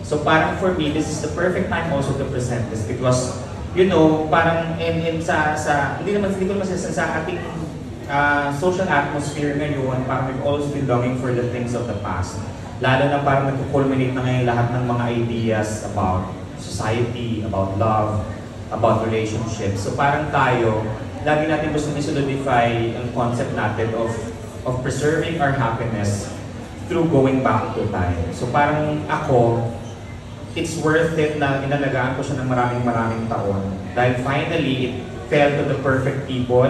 B: So parang for me, this is the perfect time also to present this because, you know, parang hindi ko masasabi sa ating social atmosphere ngayon, parang we've always been longing for the things of the past. Lalo na parang nag-culminate na ngayon lahat ng mga ideas about society, about love, about relationships. So parang tayo, lagi natin gusto i-solidify ang concept natin of preserving our happiness through going back to time. So parang ako, it's worth it na inalagaan ko siya ng maraming taon. Dahil finally, it fell to the perfect people,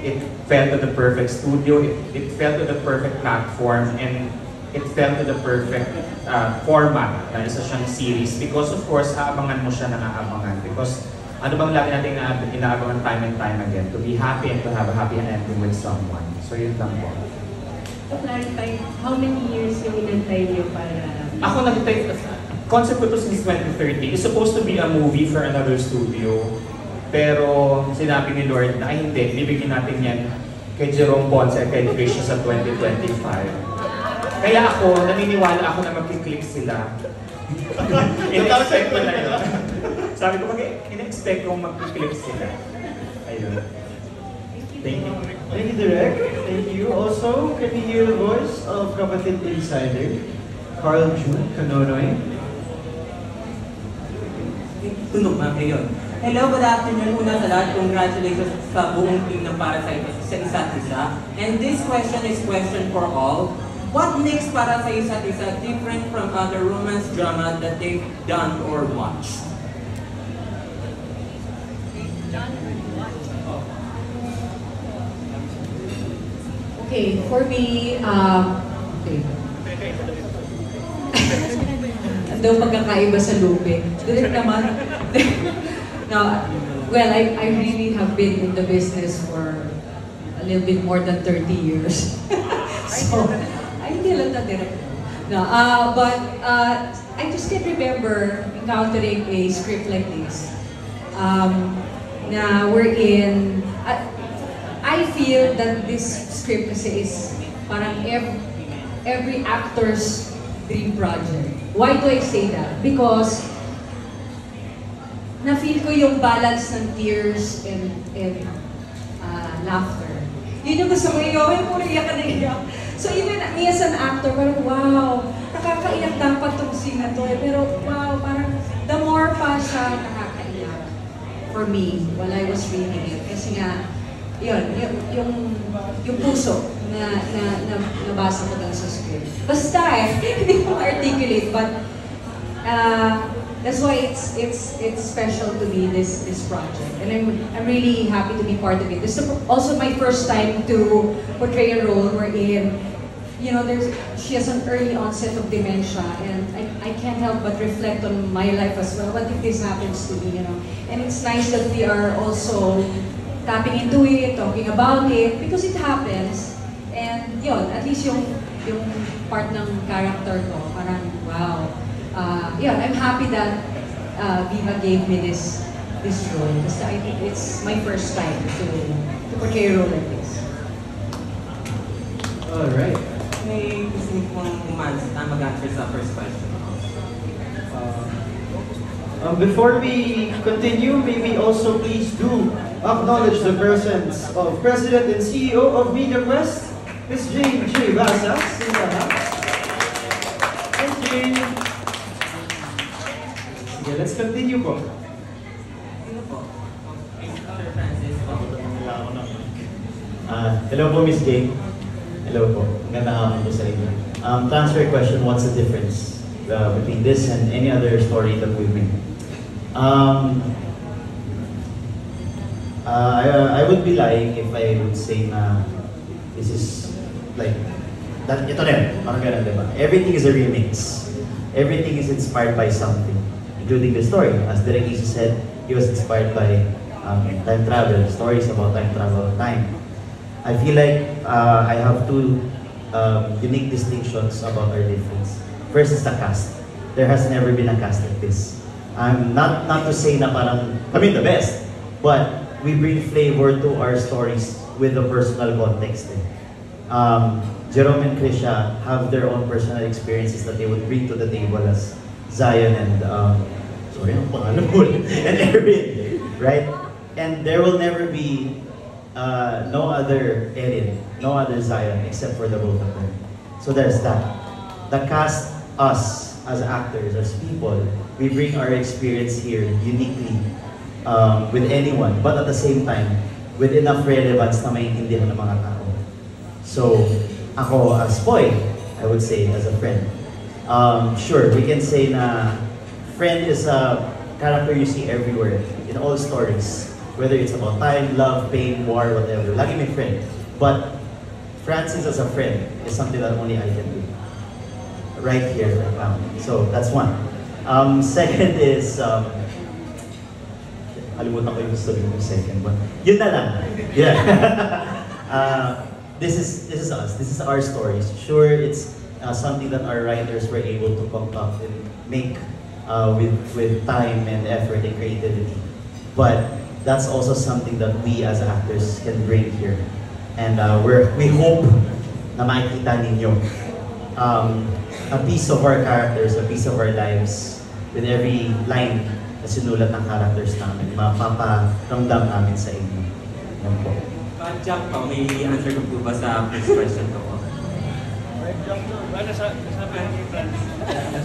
B: it fell to the perfect studio, it fell to the perfect platform, and it fell to the perfect format na isa siyang series. Because of course, aabangan mo siya ng aabangan. Because ano bang lagi natin inaabangan time and time again? To be happy and to have a happy ending with someone. So yun lang po.
N: To clarify, how many years yung inantay niyo para...
B: Ako nagtay, concept ko to since 2013. It's supposed to be a movie for another studio. Pero sinabi ni Lord na, ay hindi, bibigyan natin yan kay Jerome Ponce at kay Tricia sa 2025. Kaya ako, naniniwala ako na magkiklik sila. In-expect ko na yun. Sabi ko, in-expect kong magkiklik sila. Ayun. Thank you.
A: Thank you, Direk. Thank you. Also, can we hear the voice of Kapatid Insider, Carl June Canonoy?
L: Tunog na kayo. Hello, good afternoon. Una sa lahat, congratulations sa buong team ng para sa isa't isa. And this question is question for all. What makes para sa isa't isa different from other romance drama that they've done or watched?
I: Okay, for me, okay. Daw pagkakaiba sa lupi. Direct naman. No, well, I really have been in the business for a little bit more than 30 years. So, I hindi lang na direct. No, but I just can't remember encountering a script like this. Na we're in, I feel that this script kasi is parang every actor's dream project. Why do I say that? Because na-feel ko yung balance ng tears and laughter. Yun yung gusto ko yung puro iyak na iyak. So even me as an actor, parang wow, nakakaiyak dapat tong scene na to. Pero wow, parang the more pa siya nakakaiyak for me while I was reading it. Kasi nga, yun, yung puso na nabasa ko dun sa script. Basta hindi ko articulate, but that's why it's special to me, this project, and I'm really happy to be part of it. This is also my first time to portray a role wherein, you know, she has an early onset of dementia, and I can't help but reflect on my life as well. What if this happens to me, you know? And it's nice that we are also tapping into it, talking about it, because it happens. And yun, at least yung part ng character ko, parang wow. Yeah, I'm happy that Viva gave me this role because I think it's my first time to portray a role like this.
A: All right.
L: May gusto kong mag-answer sa first question.
A: Before we continue, may we also please do acknowledge the presence of President and CEO of MediaQuest, Ms. Jane J. Vasas. Thank you. Okay, let's continue po.
L: Sino po? Sir Francis po.
F: Hello po, Miss Jane. Hello po. Magandang hapon po sa inyo. To answer your question, what's the difference between this and any other story that we've made? I would be lying if I would say na this is like, ito rin, parang ganun, diba? Everything is a remix. Everything is inspired by something, including the story. As Direk Easy said, he was inspired by time travel, stories about time travel, time. I feel like I have two unique distinctions about our difference. First is the cast. There has never been a cast like this. Not to say na parang kami the best, but we bring flavor to our stories with the personal context. Jerome and Krisha have their own personal experiences that they would bring to the table as Zion and sorry, ang pangalan mo, and Erin, right? And there will never be no other Erin, no other Zion except for the both of them. So there's that. The cast, us as actors, as people, we bring our experience here uniquely with anyone, but at the same time, with enough relevance na maintindihan ng mga tao. So, ako as Poy, I would say as a friend. Sure, we can say na friend is a character you see everywhere in all stories. Whether it's about time, love, pain, war, whatever. Lagi may friend. But Francis as a friend is something that only I can do. Right here, right now. So that's one. Second is, kalimutan ko yung gusto yung second one. Yun na lang. Yeah. This is us. This is our stories. Sure, it's something that our writers were able to concoct and make with time and effort and creativity. But that's also something that we as actors can bring here. And we hope na makikita ninyo a piece of our characters, a piece of our lives with every line na sinulat ng characters namin, mapaparamdam namin sa inyo. Yan po.
L: Jack, may answer ko po ba sa first question ko?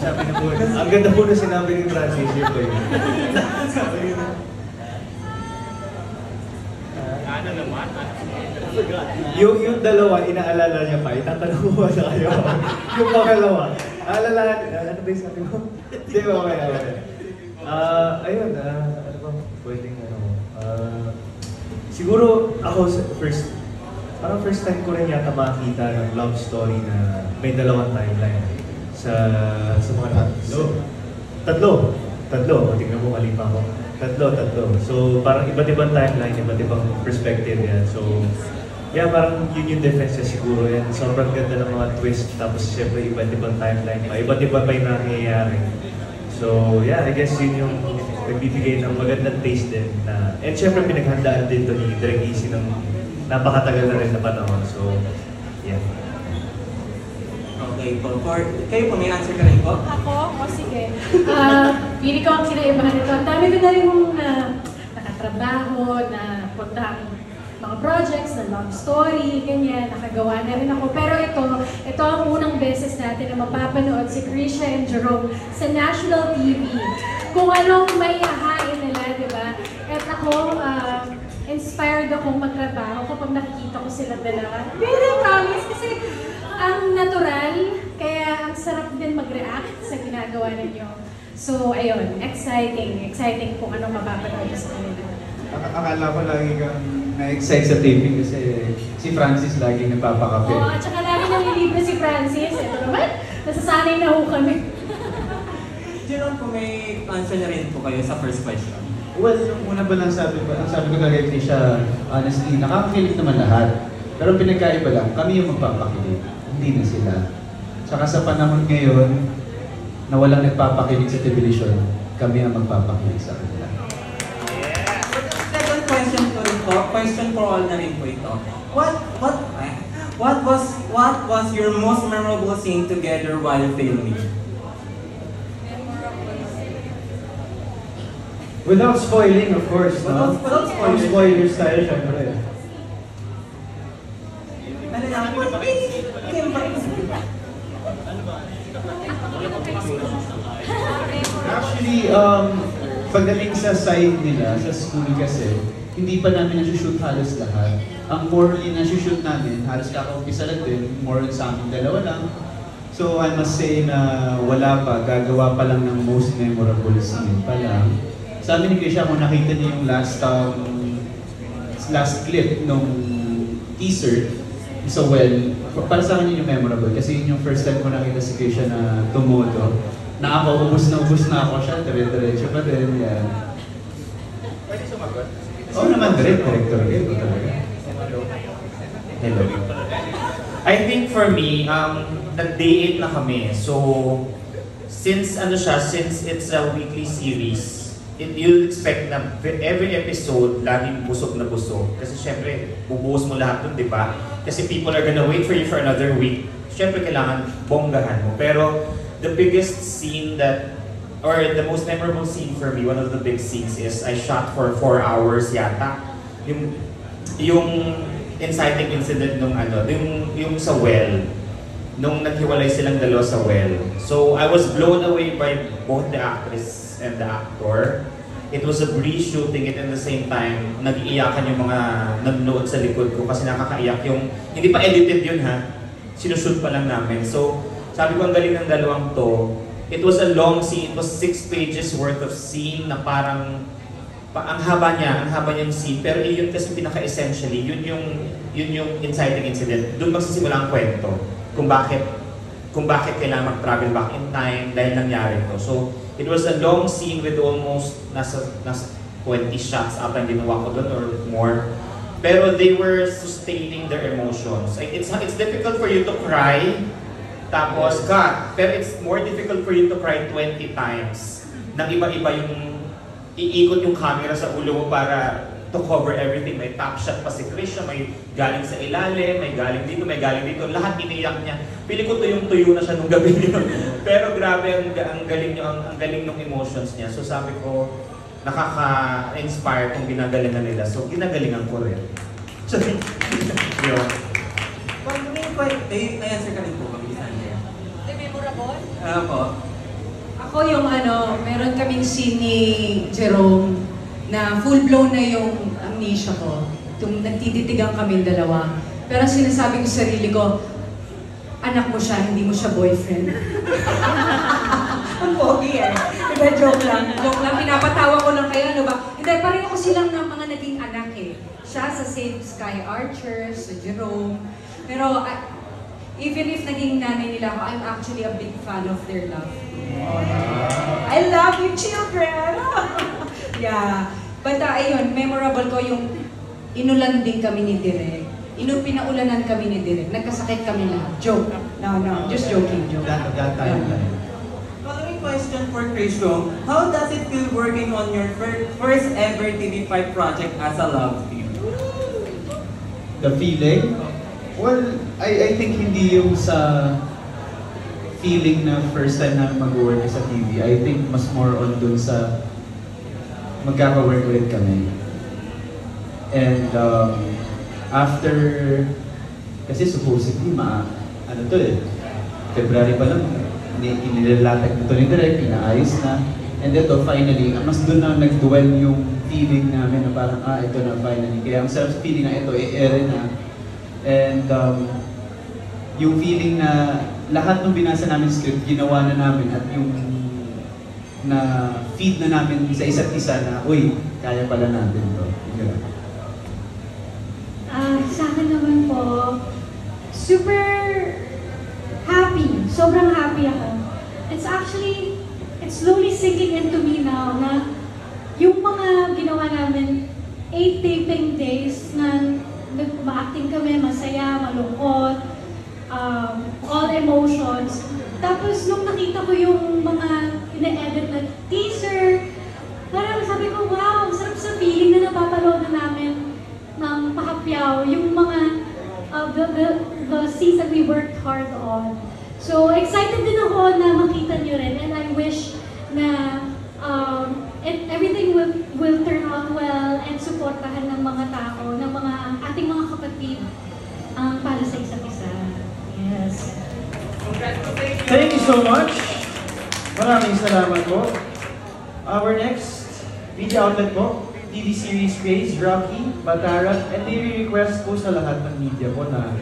G: Sabi na po, ang ganda po na sinabi ni Francis yun po yun.
B: Ano naman?
G: Yung dalawa, inaalala niya pa, itatanong mo ba sa kayo? Yung pangalawa, alalahan, ano ba yung sabi mo? Hindi ba, okay. Ayun, ano ba, pwedeng siguro ako parang first time ko rin yata makita ng love story na may dalawang timeline sa mga tatlo. Tingnan mo, mali pa ako. Tatlo. So parang iba't ibang timeline, iba't ibang perspective yan. So yeah, parang yun yung differences siguro yan. Sobrang ganda ng mga twist, tapos syempre iba't ibang timeline pa. Iba't iba pa yung nangyayari. So yeah, I guess yun yung nagbibigay ng magandang taste din na, and syempre pinaghandaan din to ni Direk Easy ng napakatagal na rin na panahon. So yeah.
L: Okay po. Kayo po, may answer ka rin po?
E: Ako? O sige. Pili ko ang kinaibahan nito. Ang dami ko na rin mong nakatrabaho, na puntang mga projects, na love story, ganyan, nakagawa na rin ako. Pero ito ang unang beses natin na mapapanood si Krisha and Jerome sa national TV. Kung anong may ahain nila, di ba? At ako, inspired akong magtrabaho kapag nakikita ko silang dalawa. Really promise, kasi ang natural, kaya ang sarap din mag-react sa ginagawa ninyo. So, ayun, exciting kung anong mapapanood sa kanila.
J: Akala ko lagi kang na-excite sa taping kasi si Francis lagi nagpapakape.
E: Oo, at saka lagi nalilibre si Francis. Ito naman, nasasanay na ho kami.
L: Jerome, kung may answer na rin po kayo sa first question.
J: Well, yung una ba lang sabi ko kagay siya, honestly, nakakakilig naman lahat. Pero pinagkaiba lang, kami yung magpapakilig, hindi na sila. Tsaka sa panahon ngayon, na walang nagpapakilig sa television, kami ang magpapakilig sa kanila.
L: Second question ko rin po, question for all na rin po ito. What was your most memorable scene together while filming?
A: Without spoiling, of course, no?
L: Without spoiling.
A: Spoilers tayo, syempre.
J: Actually, pagdating sa side nila, sa school kasi, hindi pa namin nasushoot halos lahat. Ang morely nasushoot namin, halos kakaumpisa lang din, more sa amin dalawa lang. So I must say na wala pa, gagawa pa lang ng most memorable scene pa lang. Sabi ni Krisha, kung nakita niyo yung last clip nung teaser, so well, para sa akin yun yung memorable kasi yun yung first time ko nakita si Krisha na tumodo. Na ako, ubus na ako siya, dire-diretso pa din, yan.
B: Pwede sumagot?
J: Oo naman, director rin ko talaga.
B: Hello. I think for me, nag-day 8 na kami. So, since it's a weekly series, you'll expect na every episode, laging busog na busog. Kasi syempre, bubuhos mo lahat dun, di ba? Kasi people are gonna wait for you for another week. Syempre, kailangan bonggahan mo. Pero, the biggest scene or the most memorable scene for me, one of the big scenes is I shot for 4 hours yata. Yung inciting incident yung sa well. Nung naghiwalay silang dalawa sa well. So I was blown away by both the actress and the actor. It was a breeze shooting it, at the same time, nag-iiyakan yung mga nanonood sa likod ko kasi nakakaiyak yung, hindi pa edited yun ha, sinushoot pa lang namin. So, sabi ko ang galing ng dalawang to. It was a long scene, it was 6 pages worth of scene na parang, ang haba niyang scene. Pero yun kasi pinaka-essentially, yun yung inciting incident. Doon magsisimula ang kwento. Kung bakit kailangan mag-travel back in time dahil nangyari to. So, it was a long scene with almost nasa 20 shots ata ang ginawa ko doon or more. Pero they were sustaining their emotions. It's difficult for you to cry, tapos cut. Pero it's more difficult for you to cry 20 times. Nang iba-iba yung iikot yung camera sa ulo mo para to cover everything. May top shot pa si Krisha, may galing sa ilalim, may galing dito, may galing dito. Lahat iniyak niya. Pili ko tuyo na siya nung gabi niyo. Pero grabe, ang galing ng emotions niya. So sabi ko, nakaka-inspire kung ginagalingan nila. So ginagalingan ko rin. So, yun.
L: I-answer ka rin po, mabilisan niya.
I: The memorable?
L: Po.
I: Ako yung meron kaming scene ni Jerome na full-blown na yung amnesia ko. Nagtititigan kami dalawa. Pero sinasabi ko sa sarili ko, anak mo siya, hindi mo siya boyfriend. Ang pogi eh. Diba, joke lang. Joke lang, pinapatawa ko lang kayo, ano ba? Hindi, pareho ko silang ng mga naging anak eh. Siya sa Save Sky Archers, sa Jerome. Pero even if naging nanay nila ako, I'm actually a big fan of their love. I love you, children! Yeah. But ayun, memorable ko yung inulan din kami ni Direk. Pinaulanan kami ni Direk. Nagkasakit kami lahat. Joke. No. Just joking. Joke.
L: Following question for Krisho. How does it feel working on your first ever TV5 project as a love team?
J: The feeling? Well, I think hindi yung sa feeling na first time namin mag-work sa TV. I think mas more on dun sa magkaka-work ulit kami. And after, kasi supposedly February pa lang, inilalatag na ito ni Direk, inaayos na. And ito, finally, mas doon na nag-dwell yung feeling namin na parang, ito na finally. Kaya ang self-feeling na ito, ere na. And yung feeling na lahat ng binasa namin script, ginawa na namin at yung na feed na namin sa isa't isa na, uy, kaya pala natin to.
K: Sa akin naman po, super happy. Sobrang happy ako. It's slowly sinking into me now na yung mga ginawa namin 8 taping days na ma-acting kami, masaya, malungkot, all emotions. Tapos nung nakita ko yung mga ina-edit na teaser, parang sabi ko, wow, sarap sa feeling na napapalood na namin ng pahapyaw, yung mga the scenes that we worked hard on. So excited din ako na makita nyo rin, and I wish na everything will turn out well and supportahan ng mga tao, ng mga ating mga kapatid para sa isa't isa. Yes.
A: Thank you so much. Maraming salamat po. Our next media outlet po.
J: TV series Grace, Rocky, Matarat, and nire-request po sa lahat ng media po na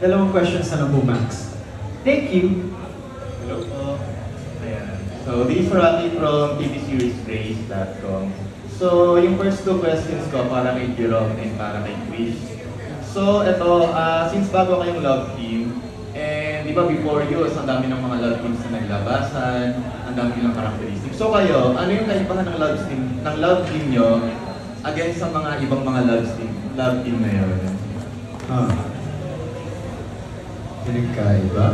J: dalawang questions na lang po, Max. Thank you!
O: Hello po. Ayan. So, this is Rocky from TV series Grace.com. So, yung first two questions ko para kay Jerome and para kay Chris. So, ito, since bago kayong love team, and di ba before you, ang dami ng mga love teams na naglabasan, ang dami nilang characteristics. So kayo, ano yung kaibahan ng love team nyo against sa mga ibang mga love team na yun?
J: Pinagkaiba?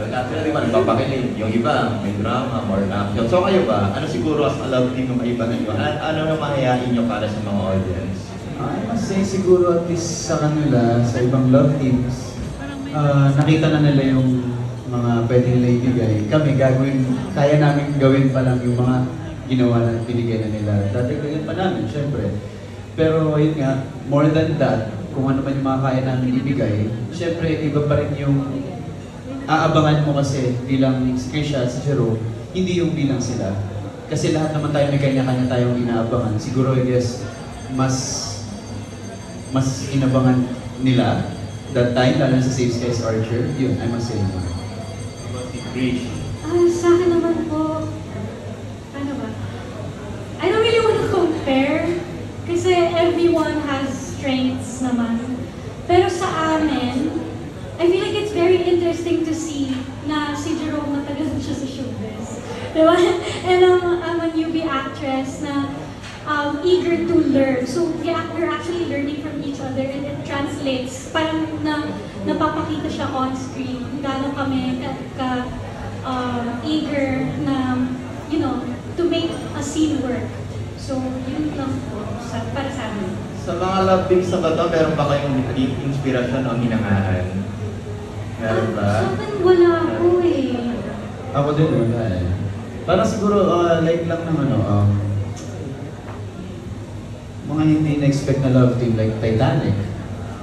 O: Lahat di ba nagpapakilig? Yung iba, may drama, more action. So kayo ba, ano siguro as a love team ng iba na nyo? Ano yung mahayain nyo para sa mga audience?
J: I must say siguro at least sa kanila, sa ibang love teams, nakita na nila yung mga pwede nila ibigay. Kami kaya namin gawin pa lang yung mga ginawa na binigay na nila. Dadagdagan pa namin, syempre. Pero yun nga, more than that, kung ano man yung mga kaya namin ibigay, syempre iba pa rin yung aabangan mo kasi bilang si Krisha at si Jerome, hindi yung bilang sila. Kasi lahat naman tayo may kanya-kanya tayong inaabangan. Siguro I guess, mas inabangan nila that time, lalo sa Safe Skies Archer. Yun, I must say naman.
K: Sa akin naman po, ano ba? I don't really want to compare kasi everyone has strengths naman. Pero sa amin, I feel like it's very interesting to see na si Jerome matagal siya sa showbiz. Diba? And I'm a newbie actress na eager to learn. So we're actually learning from each other and it translates. Parang napapakita siya on screen. Gano'n kami eager na, you know, to make a scene work. So yun lang po para sa amin.
O: Sa mga love teams na ba ito, meron ba kayong inspirasyon o hinangaan? Meron ba?
K: Sa akin wala po eh.
J: Ako din wala eh. Parang siguro like lang ng mga hindi na-expect na love team like Titanic.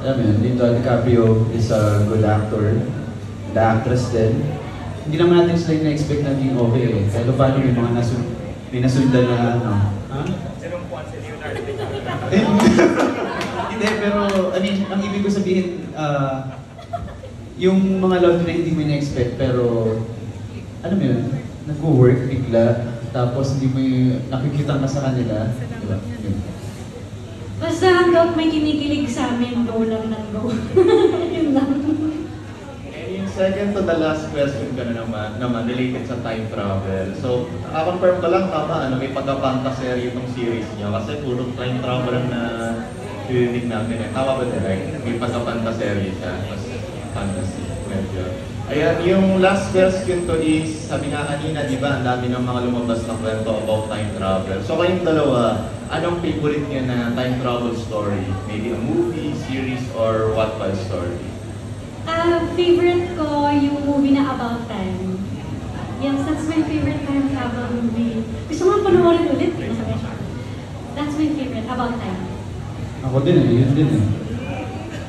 J: Alam mo yun, Leonardo DiCaprio is a good actor. The actress din. Hindi naman natin sila na-expect na naging okay eh. Kaya paano may mga may nasundan na Hindi, pero I mean, ang ibig ko sabihin, yung mga love team na hindi mo na-expect pero alam mo yun, nag-work bigla tapos hindi mo nakikita ka sa kanila. Diba?
K: Basta hanggang may kinikilig sa amin, go lang ng go. Yun lang.
O: And yung second to the last question ko na naman related sa time travel. So, confirm ko lang tama, may pagka-fantasy itong series niyo kasi puro time travel na nililig namin eh. Tama ba direct? May pagka-fantasy siya, mas fantasy, medyo. Ayan, yung last question to is, sabi nga kanina, di ba, ang dami ng mga lumabas na kwento about time travel. So kayong dalawa, anong favorite niyo na time travel story? Maybe a movie, series, or Wattpad story?
K: Favorite ko yung movie na About Time. Yes, that's my favorite time travel movie. Gusto mo panoorin ulit? That's my favorite, About Time.
J: Ako din yun din eh.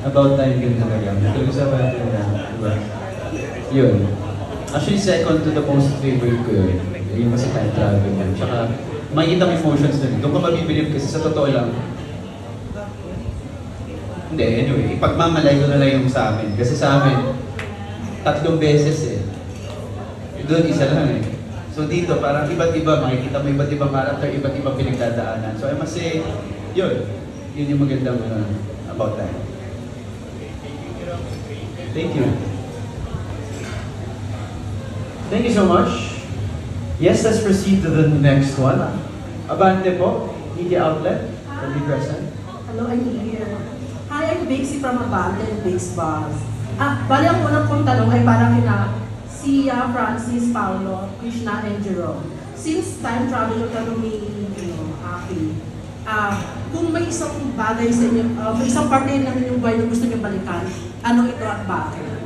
J: About Time din talaga. Ito gusto ko natin diba? Yun. Actually, second to the most favorite ko yun. Yung kasi time travel yun. Tsaka, makikita mo emotions dun. Doon ka mabibilib kasi sa totoo lang. Hindi, anyway, ipagmamalay ko na lang yung sa amin. Kasi sa amin, 3 beses eh. Doon, isa lang eh. So dito, parang iba't iba, makikita mo iba't ibang character, iba't ibang pinagdadaanan. So I must say, yun. Yun yung magandang about that. Thank you. Thank you so much. Yes, let's proceed to the next one. Abante po, media outlet, will be present.
P: Hello, I'm here. Hi, I'm Bixie from Abante and Bix Buzz. Bali ang unang kong tanong ay parang si Francis, Paulo, Krishna, and Jerome. Since time travel ka ni Aki, kung may isang bagay sa inyo, may isang parte ng inyong buhay na gusto niyo balikan, ano ito at bakit?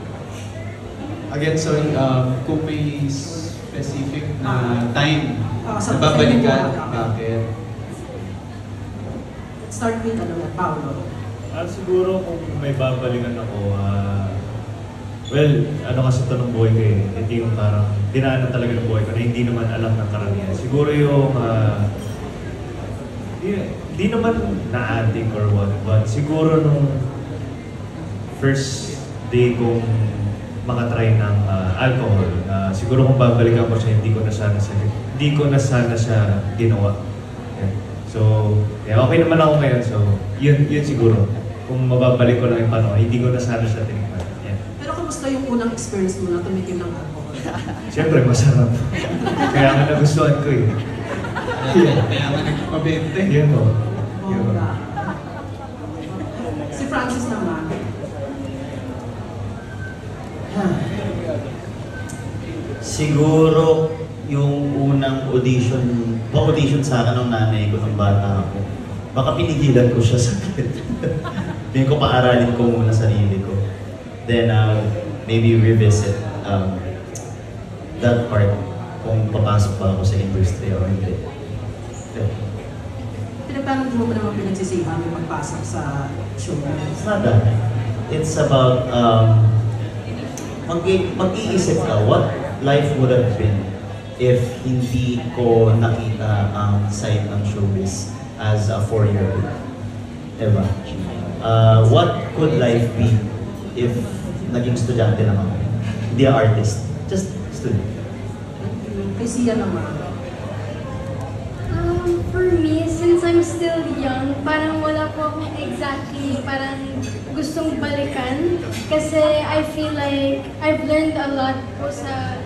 J: Again, sorry, kung may specific na time na babalikan, bakit?
P: Start with Paulo.
G: Siguro kung may babalikan ako, well, ano kasi ito ng buhay ko eh. Hindi yung parang dinaanan talaga ng buhay ko na hindi naman alam ng karamihan. Siguro yung Di naman na-addict or what, but siguro nung first day kong makatry ng alcohol, siguro kung babalikan ko siya, hindi ko na sana siya ginawa. Yeah. So, okay naman ako ngayon, so yun siguro. Kung mababalik ko lang yung panahon, hindi ko na sana siya tinikman. Yeah.
P: Pero kumusta yung unang experience mo na tumikim ng alcohol?
G: Siyempre, masarap. Kaya nga nagustuhan ko eh.
A: Kaya nga nagpapabente.
G: Yun o.
P: Si Francis naman.
F: Siguro yung unang pa-audition sa akin ng nanay ko nung bata ako. Baka pinigilan ko siya sa bed. Hindi ko paaralin ko muna sarili ko. Then maybe revisit that part kung papasok pa ako sa industry o hindi.
P: Paano mo ba naman pinagsisihan yung pagpasok sa show?
F: It's not that. It's about mag-iisip ka what life would have been if hindi ko nakita ang side ng showbiz as a 4-year-old. Diba? What could life be if naging estudyante lang ako? Hindi artist. Just student.
P: Kay Sia naman.
K: For me, since I'm still young, parang wala po akong exactly parang gustong balikan. Kasi I feel like I've learned a lot po sa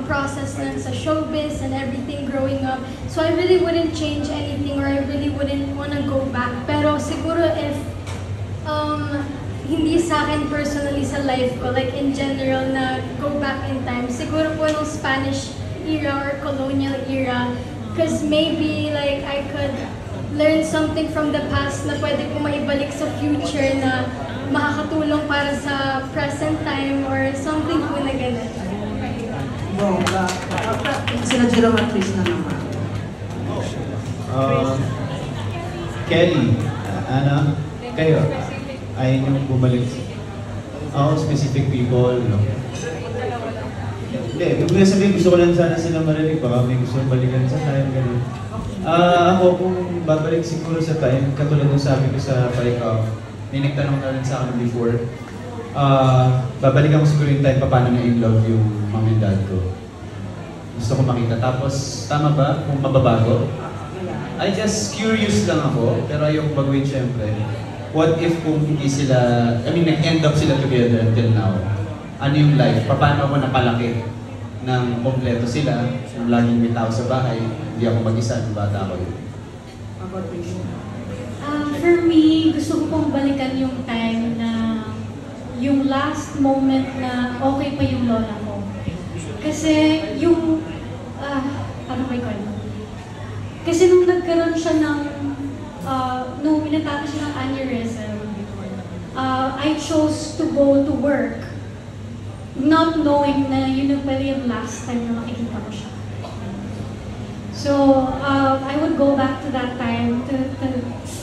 K: process ng sa showbiz and everything growing up. So I really wouldn't change anything or I really wouldn't wanna go back. Pero siguro if hindi sa akin personally sa life ko, like in general na go back in time, siguro po nung Spanish era or colonial era, because maybe like I could learn something from the past na pwede ko maibalik sa future na makakatulong para sa present time or something po na ganun.
P: Bongga. Sila Jerome at Trish na naman.
J: Kelly, Ana, kayo, ayaw nyo bumalik. Ako, specific people, no? Hindi, ibig sabihin, gusto ko lang sana sila marinig, baka may gusto balikan sa time, gano'n. Ako, kung babalik siguro sa time, katulad ng sabi ko sa Paikaw, may nagtanong na rin sa akin before, babalikan ko siguro yung time paano na in love yung mom and dad ko. Gusto ko makita. Tapos, tama ba kung mababago? I just curious lang ako, pero ayoko baguhin syempre. What if kung hindi sila, nag-end up sila together until now? Ano yung life? Paano ako napalaki? Nang kompleto sila, yung laging may tao sa bahay, hindi ako mag-isa, yung bata ako yun.
E: For me, gusto ko pong balikan yung time na yung last moment na okay pa yung lola ko. Kasi yung, ano ba yun? Kasi nung nagkaroon siya ng, nung minatapos siya ng aneurysm, I chose to go to work not knowing na yun yung pala yung last time na makikita ko siya. So, I would go back to that time to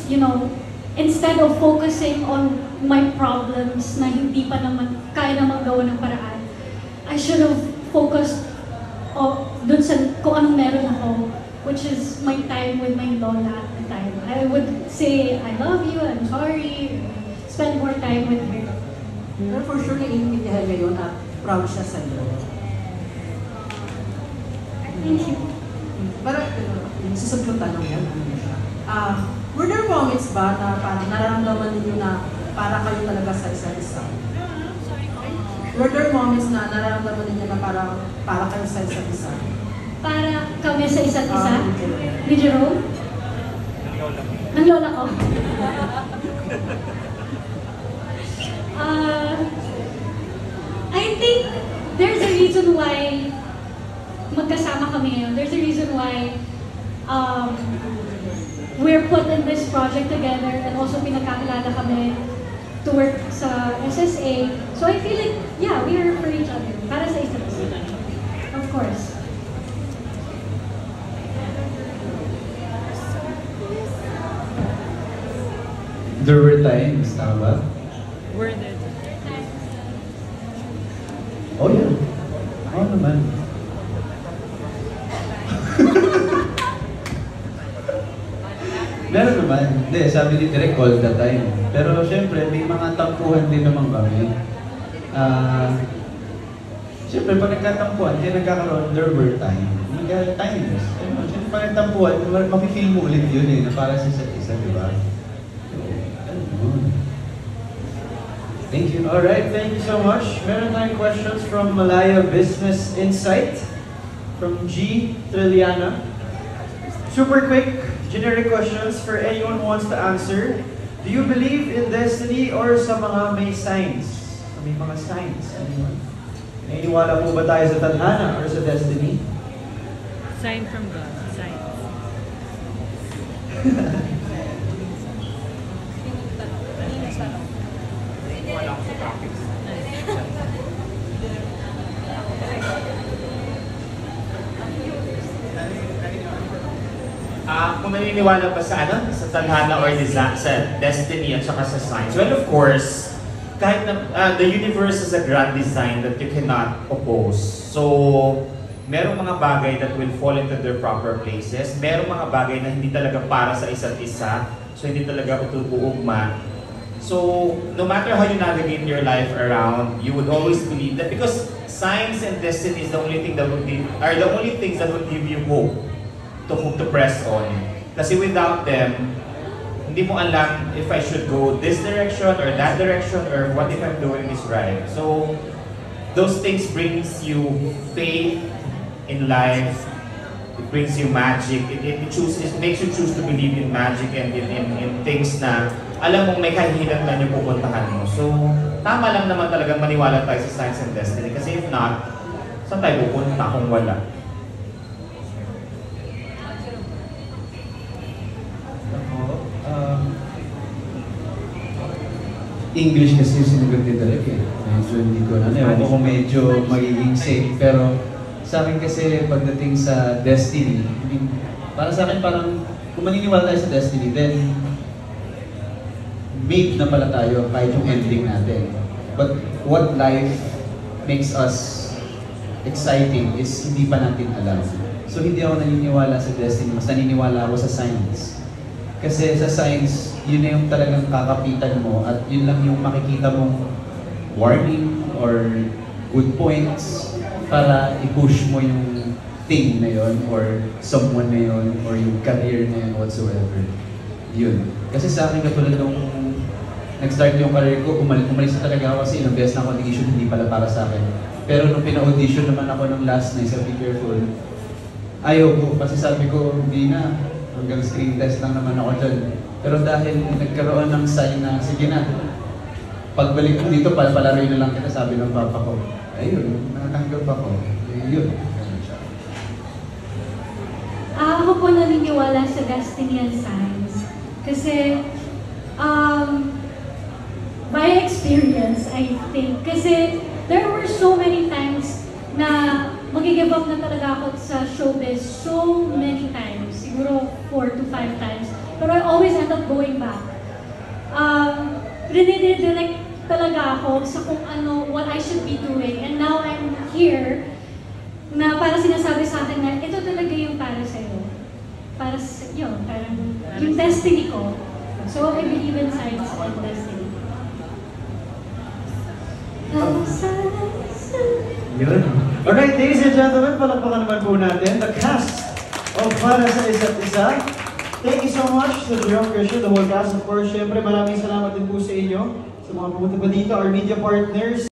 E: you know, instead of focusing on my problems na hindi pa naman kaya naman gawa ng paraan, I should have focused dun sa kung anong meron ako, which is my time with my lola at the time. I would say, I love you, I'm sorry, spend more time with her.
P: Pero for sure, naiintindihan ngayon at proud siya sa iyo.
E: Thank you.
P: Pero, susunod kong tanong yan, were there moments ba na parang nararamdaman ninyo na para kayo talaga sa isa't isa? Were there moments na nararamdaman ninyo na parang para kayo sa isa't isa?
E: Para kami sa isa't isa? Ni Jerome? Ng lola ko? I think there's a reason why magkasama kami ngayon. There's a reason why we're put in this project together and also pinagkakilala kami to work sa SSA. So I feel like, yeah, we are for each other. Para sa isa't isa. Of course.
J: There were times, tama ba?
Q: Were there?
J: Oh yeah. Oo naman. Meron naman. Hindi, sabi ni Direk all the time. Pero syempre, may mga tampuhan din naman kami. Siyempre, pag nagkatampuhan, hindi nagkakaroon, there were times. Siyempre, pag nagtampuhan, makifeel mo ulit yun na para sa isa't isa, di ba?
A: Thank you. Alright, thank you so much. Meron tayong questions from Malaya Business Insight, from G. Trilliana. Super quick, generic questions for anyone who wants to answer. Do you believe in destiny or sa mga may signs? May mga signs. Anyone? Naniniwala po ba tayo sa tadhana or sa destiny?
Q: Sign from God. Sign.
B: Kung naniniwala pa sa sa tadhana or sa destiny at saka sa signs. Well, of course, kahit na, the universe is a grand design that you cannot oppose. So, merong mga bagay that will fall into their proper places. Merong mga bagay na hindi talaga para sa isa't isa. So, hindi talaga uugma. So, no matter how you navigate your life around, you would always believe that because signs and destiny is the only thing that are the only things that would give you hope to press on. Kasi without them, hindi mo alam if I should go this direction or that direction or what if I'm doing is right. So, those things brings you faith in life. It brings you magic. It makes you choose to believe in magic and in things na alam mong may kahihilan na yung pupuntahan mo. So, tama lang naman talagang maniwala tayo sa signs and destiny. Kasi if not, saan tayo pupunta kung wala?
J: English kasi sinugot ni Derek eh. Medyo hindi ko na. Ewan ko kung medyo magiging safe. Pero sa akin kasi pagdating sa destiny, I mean, para sa akin parang kung maniniwala tayo sa destiny, then made na pala tayo kahit yung ending natin. But what life makes us exciting is hindi pa natin alam. So hindi ako naniniwala sa destiny, mas naniniwala ako sa science. Kasi sa science, yun na yung talagang kakapitan mo at yun lang yung makikita mong warning or good points para i-push mo yung thing na yun or someone na yun or yung career na yun whatsoever. Yun. Kasi sa akin katulad nung nag-start yung career ko, umalis na talaga ako kasi ilang beses na ako audition, hindi pala para sa akin. Pero nung pina-audition naman ako ng last na isa, Be Careful, ayaw ko kasi sabi ko, hindi na. Hanggang screen test lang naman ako dyan. Pero dahil nagkaroon ng sign na, sige na, pagbalik ko dito, palaroy na lang kita, sabi ng papa ko. Ayun, nakatanggap ako. Ayun.
E: Ako po naniniwala sa destiny and signs. Kasi, by experience, I think. Kasi, there were so many times na mag-give up na talaga ako sa showbiz so many times. Siguro 4 to 5 times. Pero I always end up going back. Rinidirect talaga ako sa kung ano, what I should be doing. And now I'm here na para sinasabi sa akin na ito talaga yung para sa'yo. Para sa yun, parang yung destiny ko. So I believe in science and destiny.
A: Yun. Alright, ladies and gentlemen, palakpakan naman po natin the cast of Para sa Isa't Isa. Thank you so much to Jerome Christian, the whole cast. Of course, syempre maraming salamat din po sa inyo, sa mga pumunta pa dito, our media partners.